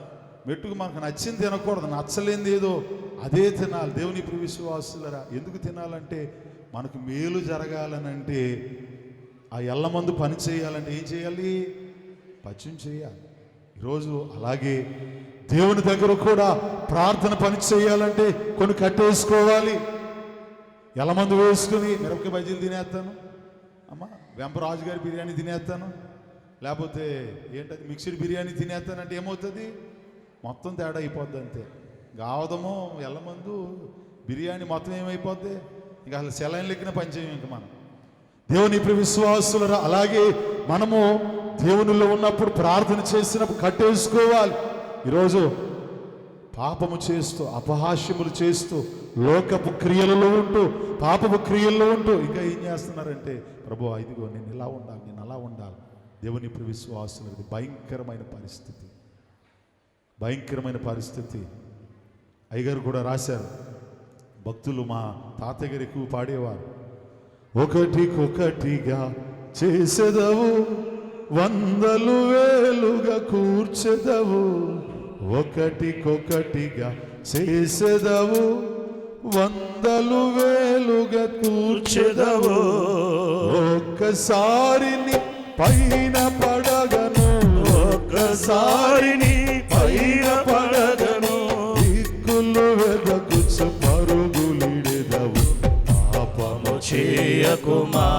మెట్టుకు మనకు నచ్చింది తినకూడదు, నచ్చలేంది ఏదో అదే తినాలి. దేవుని ఇప్పుడు విశ్వాసులరా, ఎందుకు తినాలంటే మనకు మేలు జరగాలనంటే, ఆ ఎల్లమందు పని చేయాలంటే ఏం చేయాలి? పచ్చం చేయాలి. ఈరోజు అలాగే దేవుని దగ్గర కూడా ప్రార్థన పని చేయాలంటే కొన్ని కట్టేసుకోవాలి. ఎల్లమందు వేసుకుని మిరపకాయ బజ్జీలు తినేస్తాను అమ్మ, వెంపరాజు గారి బిర్యానీ తినేస్తాను, లేకపోతే ఏంటది మిక్స్డ్ బిర్యానీ తినేస్తానంటే ఏమవుతుంది? మొత్తం తేడా అయిపోద్ది అంతే. గావదము ఎల్లమందు బిర్యానీ మొత్తం ఏమైపోద్ది? ఇంకా అసలు సెలైన్ లెక్కిన పనిచేయం ఇంకా మనం. దేవుని ఇప్పుడు విశ్వాసులరా, అలాగే మనము దేవునిలో ఉన్నప్పుడు ప్రార్థన చేసినప్పుడు కట్టేసుకోవాలి. ఈరోజు పాపము చేస్తూ, అపహాస్యములు చేస్తూ, లోకపు క్రియలలో ఉంటూ, పాపపు క్రియల్లో ఉంటూ ఇంకా ఏం చేస్తున్నారంటే, ప్రభువా ఇదిగో నేను ఇలా ఉండాలి, నేను అలా ఉండాలి. దేవుని ఇప్పుడు విశ్వాసులది భయంకరమైన పరిస్థితి, భయంకరమైన పరిస్థితి. అయ్యగారు కూడా రాశారు, భక్తులు మా తాతయ్య గారు ఎక్కువ పాడేవారు, ఒకటికొకటిగా చేసేదవు, వందలు వేలుగా కూర్చెదవు, ఒకటికొకటిగా చేసేదవు, వందలు వేలుగా కూర్చెదవు, ఒక్కసారిని పైన పడగను, ఒక్కసారిని పైన పడగను, దిక్కులు వెదకుచు పరుగులిడెదవు, పాపము చేయకుమా,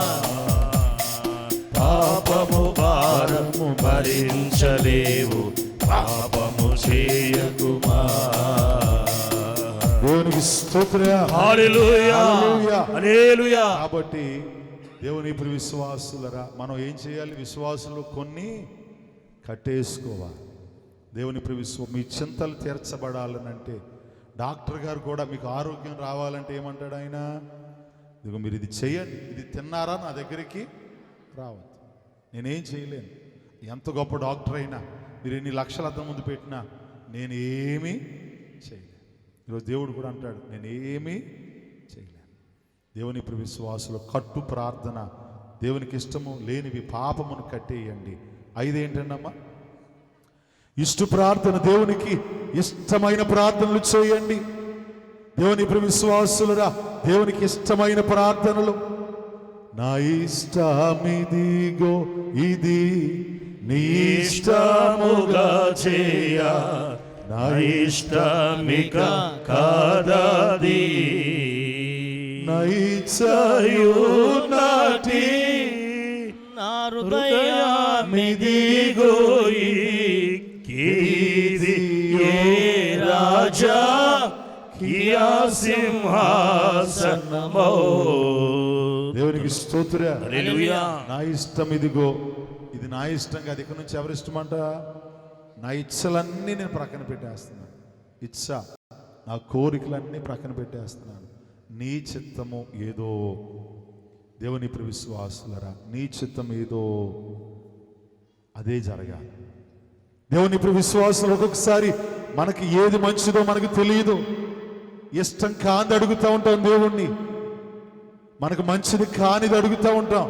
పాపము భారము భరించలేవు, పాపము చేయకుమా. దేవునికి స్తోత్రం. హల్లెలూయా, హల్లెలూయా. కాబట్టి దేవుని ఇప్పుడు విశ్వాసులరా, మనం ఏం చేయాలి? విశ్వాసులు కొన్ని కట్టేసుకోవాలి. దేవుని ఇప్పుడు మీ చింతలు తీర్చబడాలనంటే, డాక్టర్ గారు కూడా మీకు ఆరోగ్యం రావాలంటే ఏమంటాడు ఆయన? ఇదిగో మీరు ఇది చేయండి, ఇది తిన్నారా నా దగ్గరికి రావద్దు, నేనేం చేయలేను. ఎంత గొప్ప డాక్టర్ అయినా, మీరు ఎన్ని లక్షల అద్దం ముందు పెట్టినా నేనేమీ చేయలేను. ఈరోజు దేవుడు కూడా అంటాడు, నేనేమీ చేయలేను. దేవుని ఇప్పుడు విశ్వాసులు కట్టు ప్రార్థన, దేవునికి ఇష్టము లేనివి పాపమును కట్టేయండి. 5 ఏంటండమ్మా? ఇష్ట ప్రార్థన, దేవునికి ఇష్టమైన ప్రార్థనలు చేయండి. దేవుని ఇప్పుడు విశ్వాసులురా, దేవునికి ఇష్టమైన ప్రార్థనలు. నా ఇష్టమిదిగో ఇది నీ ఇష్టముగా చేయ, నా ఇష్టమిక కాదది. ఇచ్చయు నాటి నా హృదయమిదిగోయి కీది ఏ రాజా కియా సింహాసనమో. దేవునికి స్తోత్ర. హల్లెలూయా. నా ఇష్టం ఇదిగో, ఇది నా ఇష్టం కాదు. ఇక్కడ నుంచి ఎవరి ఇష్టం అంట? నా ఇచ్చలన్నీ నేను ప్రక్కన పెట్టేస్తున్నాను. ఇచ్చ, నా కోరికలన్నీ ప్రక్కన పెట్టేస్తున్నాను. నీ చిత్తము ఏదో. దేవుని ఇప్పుడు విశ్వాసులరా, నీ చిత్తం ఏదో అదే జరగాలి. దేవుని ఇప్పుడు విశ్వాసులు ఒక్కొక్కసారి మనకి ఏది మంచిదో మనకు తెలియదు. ఇష్టం కానిది అడుగుతూ ఉంటాం దేవుణ్ణి, మనకు మంచిది కానిది అడుగుతూ ఉంటాం.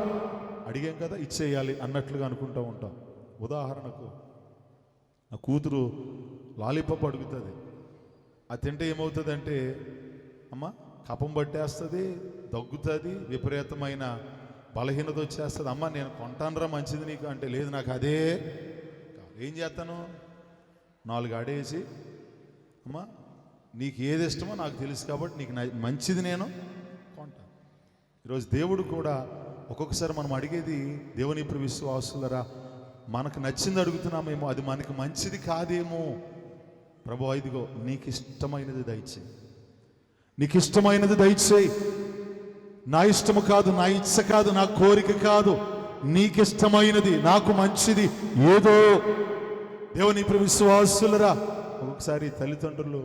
అడిగాం కదా ఇచ్చేయాలి అన్నట్లుగా అనుకుంటూ ఉంటాం. ఉదాహరణకు నా కూతురు లాలీపాప్ అడుగుతుంది. అది తింటే ఏమవుతుందంటే, అమ్మ కపం పట్టేస్తుంది, దగ్గుతుంది, విపరీతమైన బలహీనత వచ్చేస్తుంది. అమ్మ నేను కొంటానురా మంచిది నీకు అంటే, లేదు నాకు అదే. ఏం చేస్తాను? 4 ఆడేసి, అమ్మ నీకు ఏది ఇష్టమో నాకు తెలుసు కాబట్టి నీకు మంచిది నేను కొంటాను. ఈరోజు దేవుడు కూడా ఒక్కొక్కసారి మనం అడిగేది, దేవుని ఇప్పుడు విశ్వాసులరా, మనకు నచ్చింది అడుగుతున్నామేమో, అది మనకు మంచిది కాదేమో. ప్రభు ఇదిగో నీకు ఇష్టమైనది దయచేయి, నీకు ఇష్టమైనది దయచేయి. నా ఇష్టము కాదు, నా ఇచ్చ కాదు, నా కోరిక కాదు, నీకు ఇష్టమైనది, నాకు మంచిది ఏదో. దేవుని ఇప్పుడు విశ్వాసులరా, ఒక్కొక్కసారి తల్లిదండ్రులు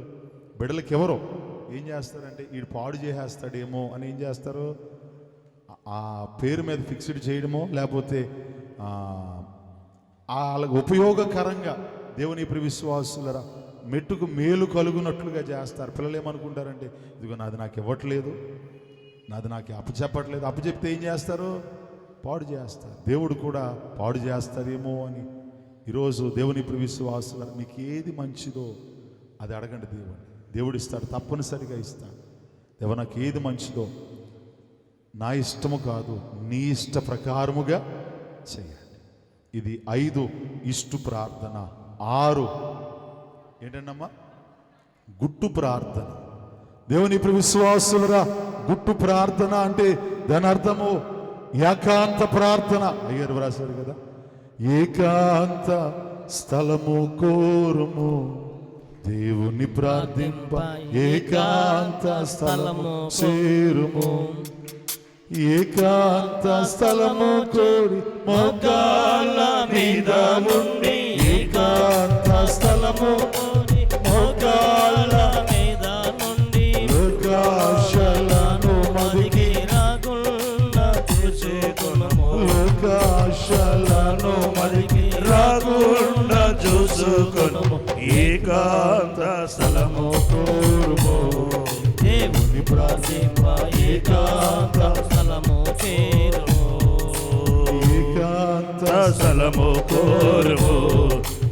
బిడ్డలకి ఎవరో ఏం చేస్తారంటే, వీడు పాడు చేసేస్తాడేమో అని ఏం చేస్తారు, ఆ పేరు మీద ఫిక్స్డ్ చేయడమో, లేకపోతే వాళ్ళకి ఉపయోగకరంగా దేవుని ఇప్పుడు విశ్వాసులరా మెట్టుకు మేలు కలుగునట్లుగా చేస్తారు. పిల్లలు ఏమనుకుంటారంటే, ఇదిగో నాది నాకు ఇవ్వట్లేదు, నాది నాకు అప్పచెప్పట్లేదు. అప్పచెప్తే ఏం చేస్తారు? పాడు చేస్తారు. దేవుడు కూడా పాడు చేస్తారేమో అని ఈరోజు దేవుని ఇప్పుడు విశ్వాసులరా, మీకు ఏది మంచిదో అది అడగండి. దేవుడు ఇస్తాడు, తప్పనిసరిగా ఇస్తాడు. దేవ నాకు ఏది మంచిదో, నా ఇష్టము కాదు నీ ఇష్ట ప్రకారముగా చేయండి. ఇది 5 ఇష్టు ప్రార్థన. 6 ఏంటన్నమ్మా? గుట్టు ప్రార్థన. దేవుని ఇప్పుడు విశ్వాసులరా, గుట్టు ప్రార్థన అంటే దాని అర్థము ఏకాంత ప్రార్థన. అయ్యారు వ్రాసారు కదా, ఏకాంత స్థలము కోరుము దేవుని ప్రార్థింప, ఏకాంత స్థలము చేరుము, ఏకాంత స్థలము కోరి మోకాళ్ళ మీద ఉండి, ఏకాంత స్థలము కోరి మోకాళ్ళ మీద నుండి, లోకాశలను మదికి రాకుండా చూసుకొనుము, లోకాశలను మదికి రాకుండా చూసుకొనుము, ఏకాంత స్థలము కోరుము దేవుని ప్రార్థింప, ఏకాంత స్థలము చేరుము, ఏకాంత స్థలము కోరుము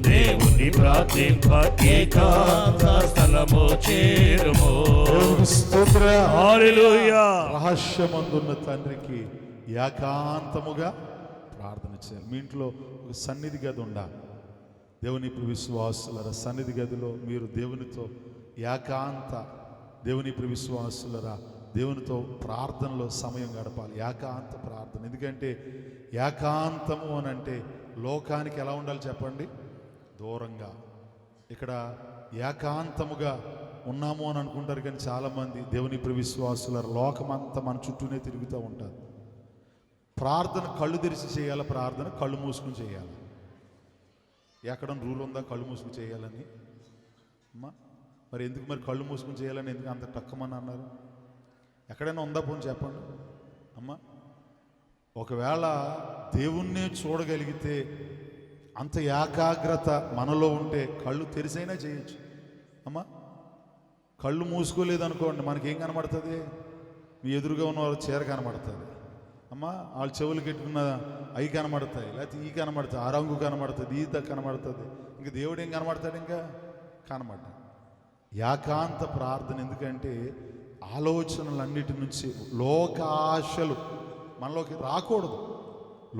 దేవుని ప్రార్థింప, ఏకాంత స్థలము చేరుము. హల్లెలూయా. రహస్యమందున్న తండ్రికి ఏకాంతముగా ప్రార్థన చేయాలి. మీ ఇంట్లో ఒక సన్నిధి గది ఉండాలి. దేవుని విశ్వాసులరా, సన్నిధి గదిలో మీరు దేవునితో ఏకాంత, దేవుని విశ్వాసులరా దేవునితో ప్రార్థనలో సమయం గడపాలి. ఏకాంత ప్రార్థన. ఎందుకంటే ఏకాంతము అని అంటే లోకానికి ఎలా ఉండాలి చెప్పండి? దూరంగా. ఇక్కడ ఏకాంతముగా ఉన్నాము అని అనుకుంటారు, కానీ చాలామంది దేవుని విశ్వాసులరా లోకమంతా మన చుట్టూనే తిరుగుతూ ఉంటారు. ప్రార్థన కళ్ళు తెరిచి చేయాలి, ప్రార్థన కళ్ళు మూసుకుని చేయాలి. ఎక్కడ రూల్ ఉందా కళ్ళు మూసుకుని చేయాలని? అమ్మా మరి ఎందుకు మరి కళ్ళు మూసుకుని చేయాలని ఎందుకు అంత తక్కువని అన్నారు? ఎక్కడైనా ఉందా పోనీ చెప్పండి అమ్మా. ఒకవేళ దేవుణ్ణే చూడగలిగితే, అంత ఏకాగ్రత మనలో ఉంటే కళ్ళు తెరిసైనా చేయొచ్చు అమ్మా. కళ్ళు మూసుకోలేదు అనుకోండి, మనకేం కనబడుతుంది? మీ ఎదురుగా ఉన్న వాళ్ళ చీర కనబడుతుంది అమ్మా, వాళ్ళ చెవులు పెట్టుకున్న అవి కనబడతాయి, లేకపోతే ఈ కనబడుతుంది, ఆ రంగు కనబడుతుంది, ఈత కనబడుతుంది. ఇంకా దేవుడు ఏం కనబడతాడు? ఇంకా కనబడ్డా. ఏకాంత ప్రార్థన. ఎందుకంటే ఆలోచనలన్నిటి నుంచి లోకాశలు మనలోకి రాకూడదు.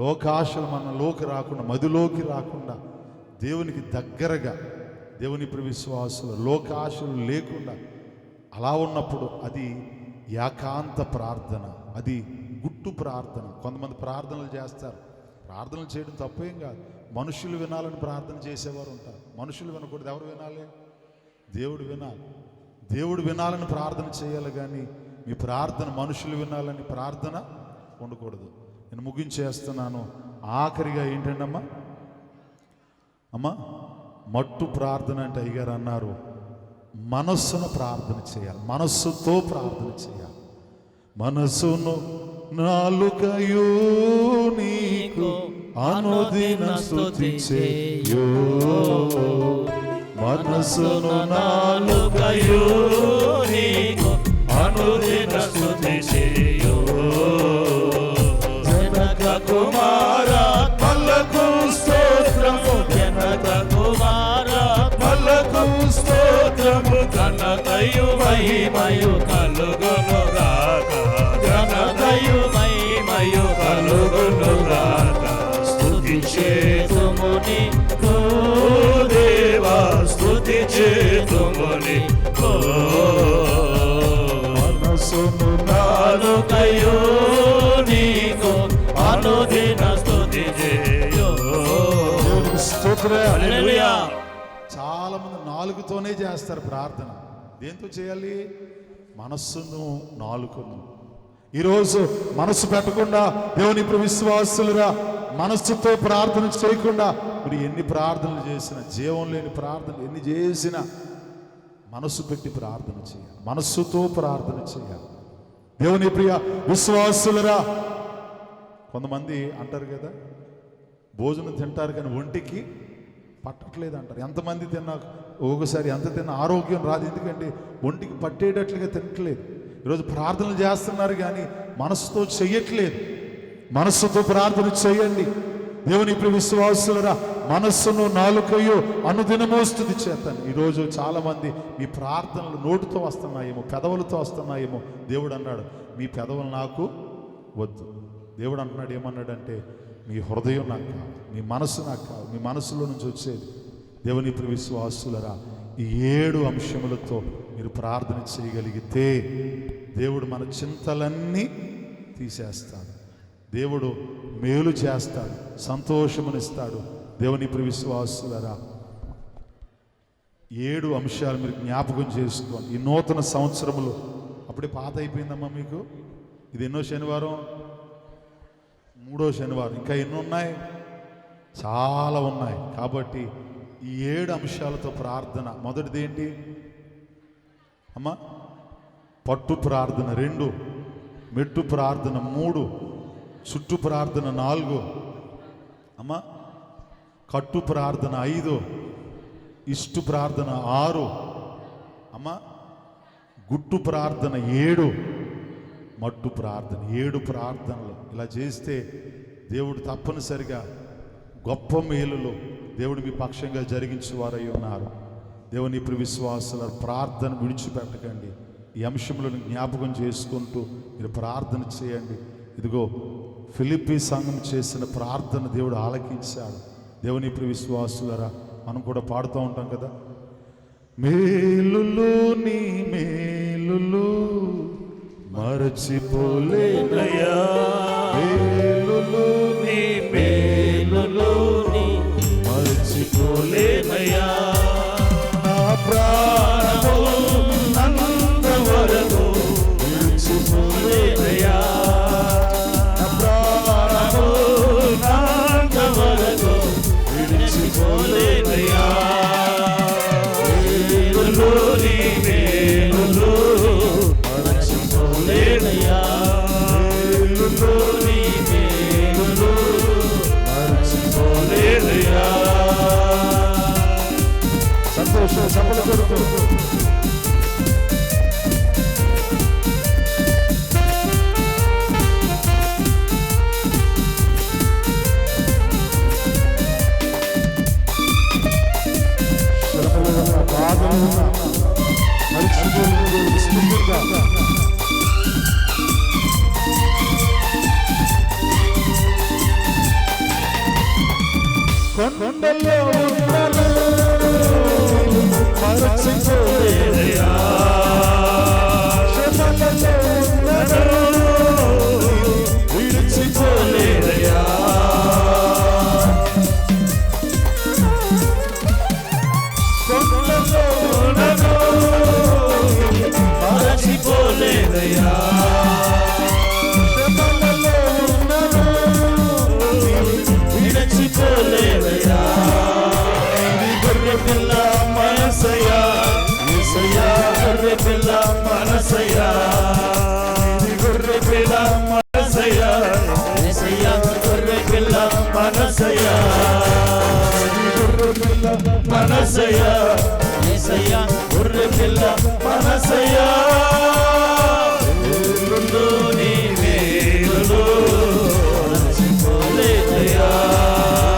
లోకాశలు మనలోకి రాకుండా, మదిలోకి రాకుండా దేవునికి దగ్గరగా, దేవుని విశ్వాసులు లోకాశలు లేకుండా అలా ఉన్నప్పుడు అది ఏకాంత ప్రార్థన, అది గుట్టు ప్రార్థన. కొంతమంది ప్రార్థనలు చేస్తారు. ప్రార్థనలు చేయడం తప్పేం కాదు. మనుషులు వినాలని ప్రార్థన చేసేవారు ఉంటారు. మనుషులు వినకూడదు. ఎవరు వినాలి? దేవుడు వినాలి. దేవుడు వినాలని ప్రార్థన చేయాలి, కానీ మీ ప్రార్థన మనుషులు వినాలని ప్రార్థన ఉండకూడదు. నేను ముగించేస్తున్నాను. ఆఖరిగా ఏంటండమ్మా? మట్టు ప్రార్థన అంటే అయ్యగారు అన్నారు, మనస్సును ప్రార్థన చేయాలి, మనస్సుతో ప్రార్థన చేయాలి. మనసును నాలుకయు నీకు అనుదిన స్తుతి చేయు, మనసును నాలుకయు నీకు అనుదిన స్తుతి చేయు. జనక కుమార పల్లకు స్తోత్రము, జనక కుమార పల్లకు స్తోత్రము, ఘనతయు మహిమయు కలుగునుగాక, ఘనతయు మహిమయు కలుగునుగాక. స్తుతి చేతుముని ఓ దేవా, స్తుతి చేతుముని ఓ. మనసును నాలుకయు నీకు అనుదిన స్తుతి చేయు. హల్లెలూయా. చాలా మంది నాలుగుతోనే చేస్తారు ప్రార్థన. దేంతో చేయాలి? మనస్సును, నాలుకను. ఈరోజు మనస్సు పెట్టకుండా దేవుని ఇప్పుడు విశ్వాసులుగా మనస్సుతో ప్రార్థన చేయకుండా మీరు ఎన్ని ప్రార్థనలు చేసినా, జీవం లేని ప్రార్థన ఎన్ని చేసినా మనస్సు పెట్టి ప్రార్థన చేయాలి, మనస్సుతో ప్రార్థన చేయాలి. దేవుని ప్రియ విశ్వాసులురా, కొంతమంది అంటారు కదా, భోజనం తింటారు కానీ ఒంటికి పట్టట్లేదు అంటారు. ఎంతమంది తిన్నా ఒకసారి ఎంత తిన్నా ఆరోగ్యం రాదు. ఎందుకంటే ఒంటికి పట్టేటట్లుగా తినట్లేదు. ఈరోజు ప్రార్థనలు చేస్తున్నారు కానీ మనసుతో చెయ్యట్లేదు. మనస్సుతో ప్రార్థన చేయండి. దేవుని ఇప్పుడు విశ్వాసులరా, మనస్సును నాలుకయు అనుదినమో స్తుతి చేస్తాను. ఈరోజు చాలామంది మీ ప్రార్థనలు నోటితో వస్తున్నాయేమో, పెదవులతో వస్తున్నాయేమో. దేవుడు అన్నాడు, మీ పెదవులు నాకు వద్దు. దేవుడు అంటున్నాడు, ఏమన్నాడంటే, మీ హృదయం నాకు కావాలి, మీ మనసు నాకు కావాలి. మీ మనసులో నుంచి వచ్చేది. దేవుని ఇప్పుడు విశ్వాసులరా, ఈ 7 అంశములతో మీరు ప్రార్థన చేయగలిగితే దేవుడు మన చింతలన్నీ తీసేస్తాడు. దేవుడు మేలు చేస్తాడు, సంతోషమునిస్తాడు. దేవుని ఇప్పుడు విశ్వాసులరా, 7 అంశాలు మీరు జ్ఞాపకం చేసుకోండి. ఈ నూతన సంవత్సరములు అప్పుడే పాత అయిపోయిందమ్మా మీకు. ఇది ఎన్నో శనివారం? 3వ శనివారం. ఇంకా ఎన్ని ఉన్నాయి? చాలా ఉన్నాయి. కాబట్టి ఈ 7 అంశాలతో ప్రార్థన. మొదటిది ఏంటి అమ్మా? పట్టు ప్రార్థన 2, మెట్టు ప్రార్థన 3, చుట్టు ప్రార్థన 4, అమ్మా కట్టు ప్రార్థన 5, ఇష్టు ప్రార్థన 6, అమ్మా గుట్టు ప్రార్థన 7, మట్టు ప్రార్థన 7 ప్రార్థనలు. ఇలా చేస్తే దేవుడు తప్పనిసరిగా గొప్ప మేలులో దేవుడు మీ పక్షంగా జరిగించేవారై ఉన్నారు. దేవుని ఇప్పుడు విశ్వాసుల ప్రార్థన విడిచిపెట్టకండి. ఈ అంశములను జ్ఞాపకం చేసుకుంటూ మీరు ప్రార్థన చేయండి. ఇదిగో ఫిలిప్పీ సంఘం చేసిన ప్రార్థన దేవుడు ఆలకించాడు. దేవుని ఇప్పుడు విశ్వాసులరా, మనం కూడా పాడుతూ ఉంటాం కదా, మేలులు నీ మేలులు మరచిపోలేనయ్యా, మేలులు నీ మేలులు మరచిపోలేనయ్యా, నా ప్రాణము నంతవరకు విడిచిపోలేనయ్యా, నా ప్రాణము నంతవరకు విడిచిపోలేనయ్యా, మేలులు నీ మేలులు మరచిపోలేనయ్యా, మేలులు నీ మేలులు మరచిపోలేనయ్యా. సంతోషం సఫల కొడుకు కొండల్లో ఉన్నను మరచిపోలేనయ్యా, శ్రమలలో నన్ను విడిచిపోలేదయ్యా. శ్రమలలో నన్ను మరచిపోలేదయ్యా. శ్రమలలో నన్ను విడిచిపోలేదయ్యా. గొర్రె పిల్ల మనసయ్యా, యేసయ్యా గొర్రె పిల్ల మనసయ్యా, గొర్రె పిల్ల మనసయ్యా, యేసయ్యా గొర్రె పిల్ల మనసయ్యా, గొర్రె పిల్ల మనసయ్యా, యేసయ్యా గొర్రె పిల్ల మనసయ్యా. మేలులు నీ మేలులు మరచిపోలేదయ్యా.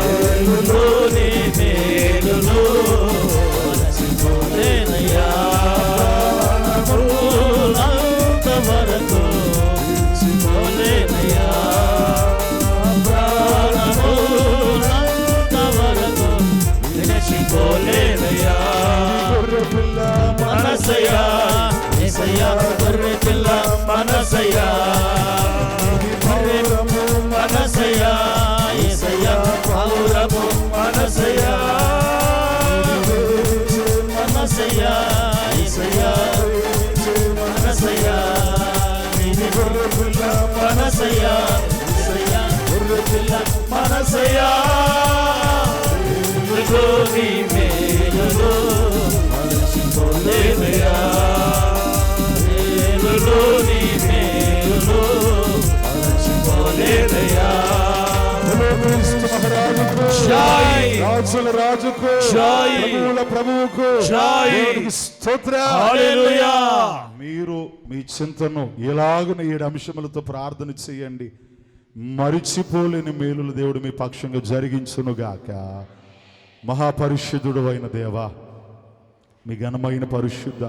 మేలులు నీ మేలులు మరచిపోలేదయ్యా. అంతవరకు మరచిపోలేదయ్యా. ప్రాణములంతవరకు విడిచిపోలేదయ్యా. గొర్రె పిల్ల మనసయ్యా, యేసయ్యా గొర్రె పిల్ల మనసయ్యా, పౌరము మనసయ్యా, యేసయ్యా పౌరము మనసయ్యా, మనసయ్యా, యేసయ్యా మనసయ్యా, గొర్రె పిల్ల మనసయ్యా, యేసయ్యా గొర్రె పిల్ల మనసయ్యా. నీ మేలులు మరచిపోలేదయ్యా. మేలులు నీ మేలులు మరచిపోలేదయ్యా. రాజుల రాజుకు, ప్రభువుల ప్రభువుకు స్తోత్రం. హల్లెలూయా. మీరు మీ చింతను ఎలాగన 7 అంశములతో ప్రార్థన చేయండి. మరిచిపోలేని మేలులు దేవుడు మీ పక్షంగా జరిగించునుగాక. మహాపరిశుద్ధుడు అయిన దేవా, మీ ఘనమైన పరిశుద్ధ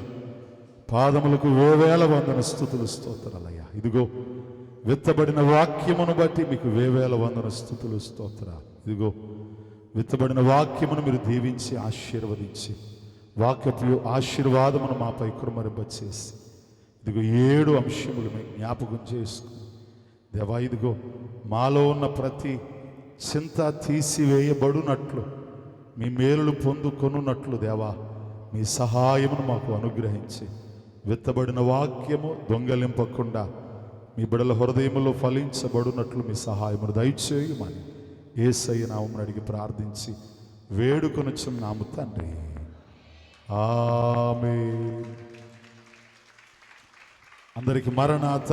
పాదములకు వేవేల వందన స్తుతులు స్తోత్రాలయ్యా. ఇదిగో విత్తబడిన వాక్యమును బట్టి మీకు వేవేల వందన స్తుతులు స్తోత్రాలు. ఇదిగో విత్తబడిన వాక్యమును మీరు దీవించి ఆశీర్వదించి వాక్యపు ఆశీర్వాదమును మాపై కురుమరింపచేసి ఇదిగో 7 అంశములు మేము జ్ఞాపకం చేసుకుని దేవా, ఇదిగో మాలో ఉన్న ప్రతి చింత తీసివేయబడునట్లు, మీ మేలులు పొందుకొనున్నట్లు దేవా మీ సహాయమును మాకు అనుగ్రహించి విత్తబడిన వాక్యము దొంగలింపకుండా మీ బిడల హృదయములో ఫలించబడునట్లు మీ సహాయమును దయచేయమని యేసయ్య నామమున అడిగి ప్రార్థించి వేడుకొనుచున్నాము తండ్రి. ఆమేన్. అందరికి మరణాత.